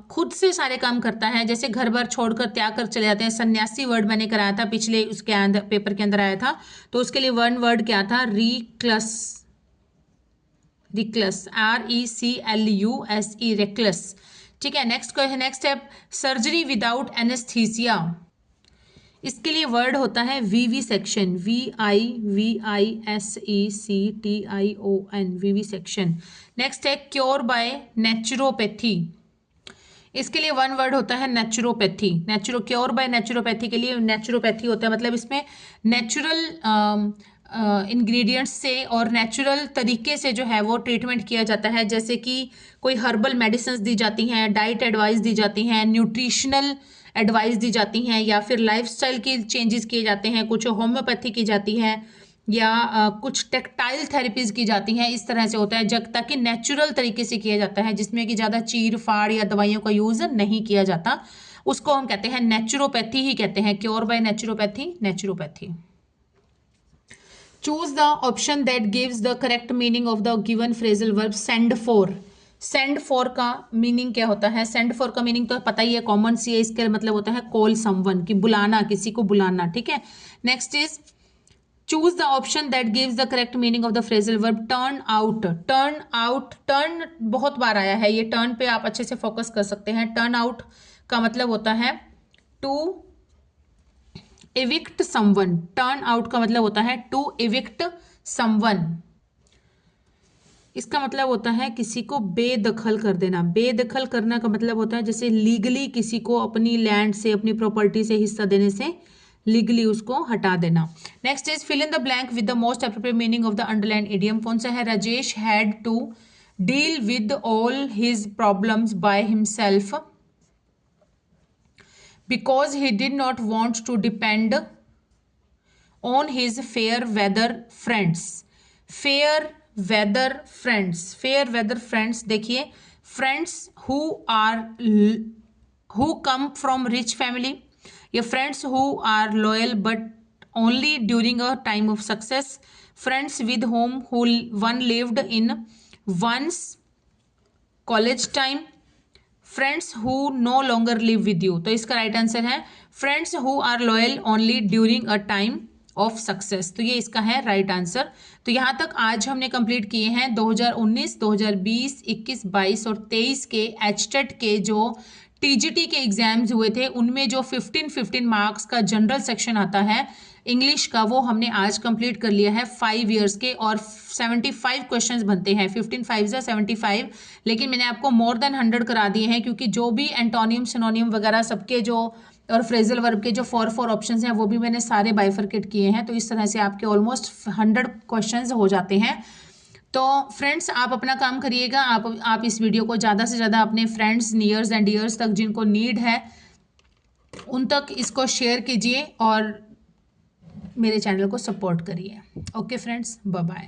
खुद से सारे काम करता है, जैसे घर बार छोड़कर त्याग कर चले जाते हैं, सन्यासी वर्ड मैंने कराया था पिछले उसके अंदर पेपर के अंदर आया था, तो उसके लिए वन वर्ड क्या था, रिक्लस, RECLUSE, रेक्लस। ठीक है, next question, next step, surgery without anaesthesia, इसके लिए वर्ड होता है वीवी सेक्शन, VIVISECTION, वीवी सेक्शन। नेक्स्ट है क्योर बाय नेचुरोपैथी, इसके लिए वन वर्ड होता है नेचुरोपैथी। क्योर बाय नेचुरोपैथी के लिए नेचुरोपैथी होता है, मतलब इसमें नेचुरल इंग्रेडिएंट्स से और नेचुरल तरीके से जो है वो ट्रीटमेंट किया जाता है, जैसे कि कोई हर्बल मेडिसिन दी जाती हैं, डाइट एडवाइस दी जाती हैं, न्यूट्रिशनल एडवाइस दी जाती हैं, या फिर लाइफस्टाइल के चेंजेस किए जाते हैं, कुछ होम्योपैथी की जाती है, या कुछ टेक्टाइल थेरेपीज की जाती हैं। इस तरह से होता है जब ताकि नेचुरल तरीके से किया जाता है, जिसमें कि ज़्यादा चीर फाड़ या दवाइयों का यूज़ नहीं किया जाता, उसको हम कहते हैं नेचुरोपैथी ही कहते हैं। Cure by naturopathy, naturopathy. Choose the option that gives the correct meaning of the given phrasal verb send for. Send for का मीनिंग क्या होता है? सेंड फॉर का मीनिंग तो पता ही है, कॉमन सी है, इसका मतलब होता है कॉल समवन, कि बुलाना, किसी को बुलाना। ठीक है, next is choose the option that gives the correct meaning of the phrasal verb turn out. Turn out, turn बहुत बार आया है, ये टर्न पे आप अच्छे से फोकस कर सकते हैं। टर्न आउट का मतलब होता है to evict someone। Turn out का मतलब होता है टू evict someone, इसका मतलब होता है किसी को बेदखल कर देना। बेदखल करना का मतलब होता है जैसे लीगली किसी को अपनी लैंड से, अपनी प्रॉपर्टी से हिस्सा देने से लीगली उसको हटा देना। Next is fill in the blank with the most appropriate meaning of the underline idiom. कौन सा है? Rajesh had to deal with all his problems by himself because he did not want to depend on his fair weather friends। fair weather friends, fair weather friends, देखिए friends who come from rich family, या friends who are loyal but only during a time of success, friends with whom one lived in one's college time, friends who no longer live with you. तो इसका right answer है friends who are loyal only during a time of success. तो ये इसका है right answer. तो यहाँ तक आज हमने कंप्लीट किए हैं 2019, 2020, 21, 22 और 23 के एचटेट के जो टीजीटी के एग्जाम्स हुए थे, उनमें जो 15 मार्क्स का जनरल सेक्शन आता है इंग्लिश का, वो हमने आज कंप्लीट कर लिया है 5 इयर्स के, और 75 क्वेश्चंस बनते हैं। 15 5 से 75, लेकिन मैंने आपको मोर देन 100 करा दिए हैं, क्योंकि जो भी एंटोनियम, सिनोनियम वगैरह सबके जो, और फ्रेजल वर्ब के जो 4 ऑप्शंस हैं वो भी मैंने सारे बाइफरकेट किए हैं। तो इस तरह से आपके ऑलमोस्ट 100 क्वेश्चंस हो जाते हैं। तो फ्रेंड्स, आप अपना काम करिएगा। आप इस वीडियो को ज़्यादा से ज़्यादा अपने फ्रेंड्स, नियर्स एंड डियर्स तक जिनको नीड है उन तक इसको शेयर कीजिए और मेरे चैनल को सपोर्ट करिए। Okay friends, bye bye.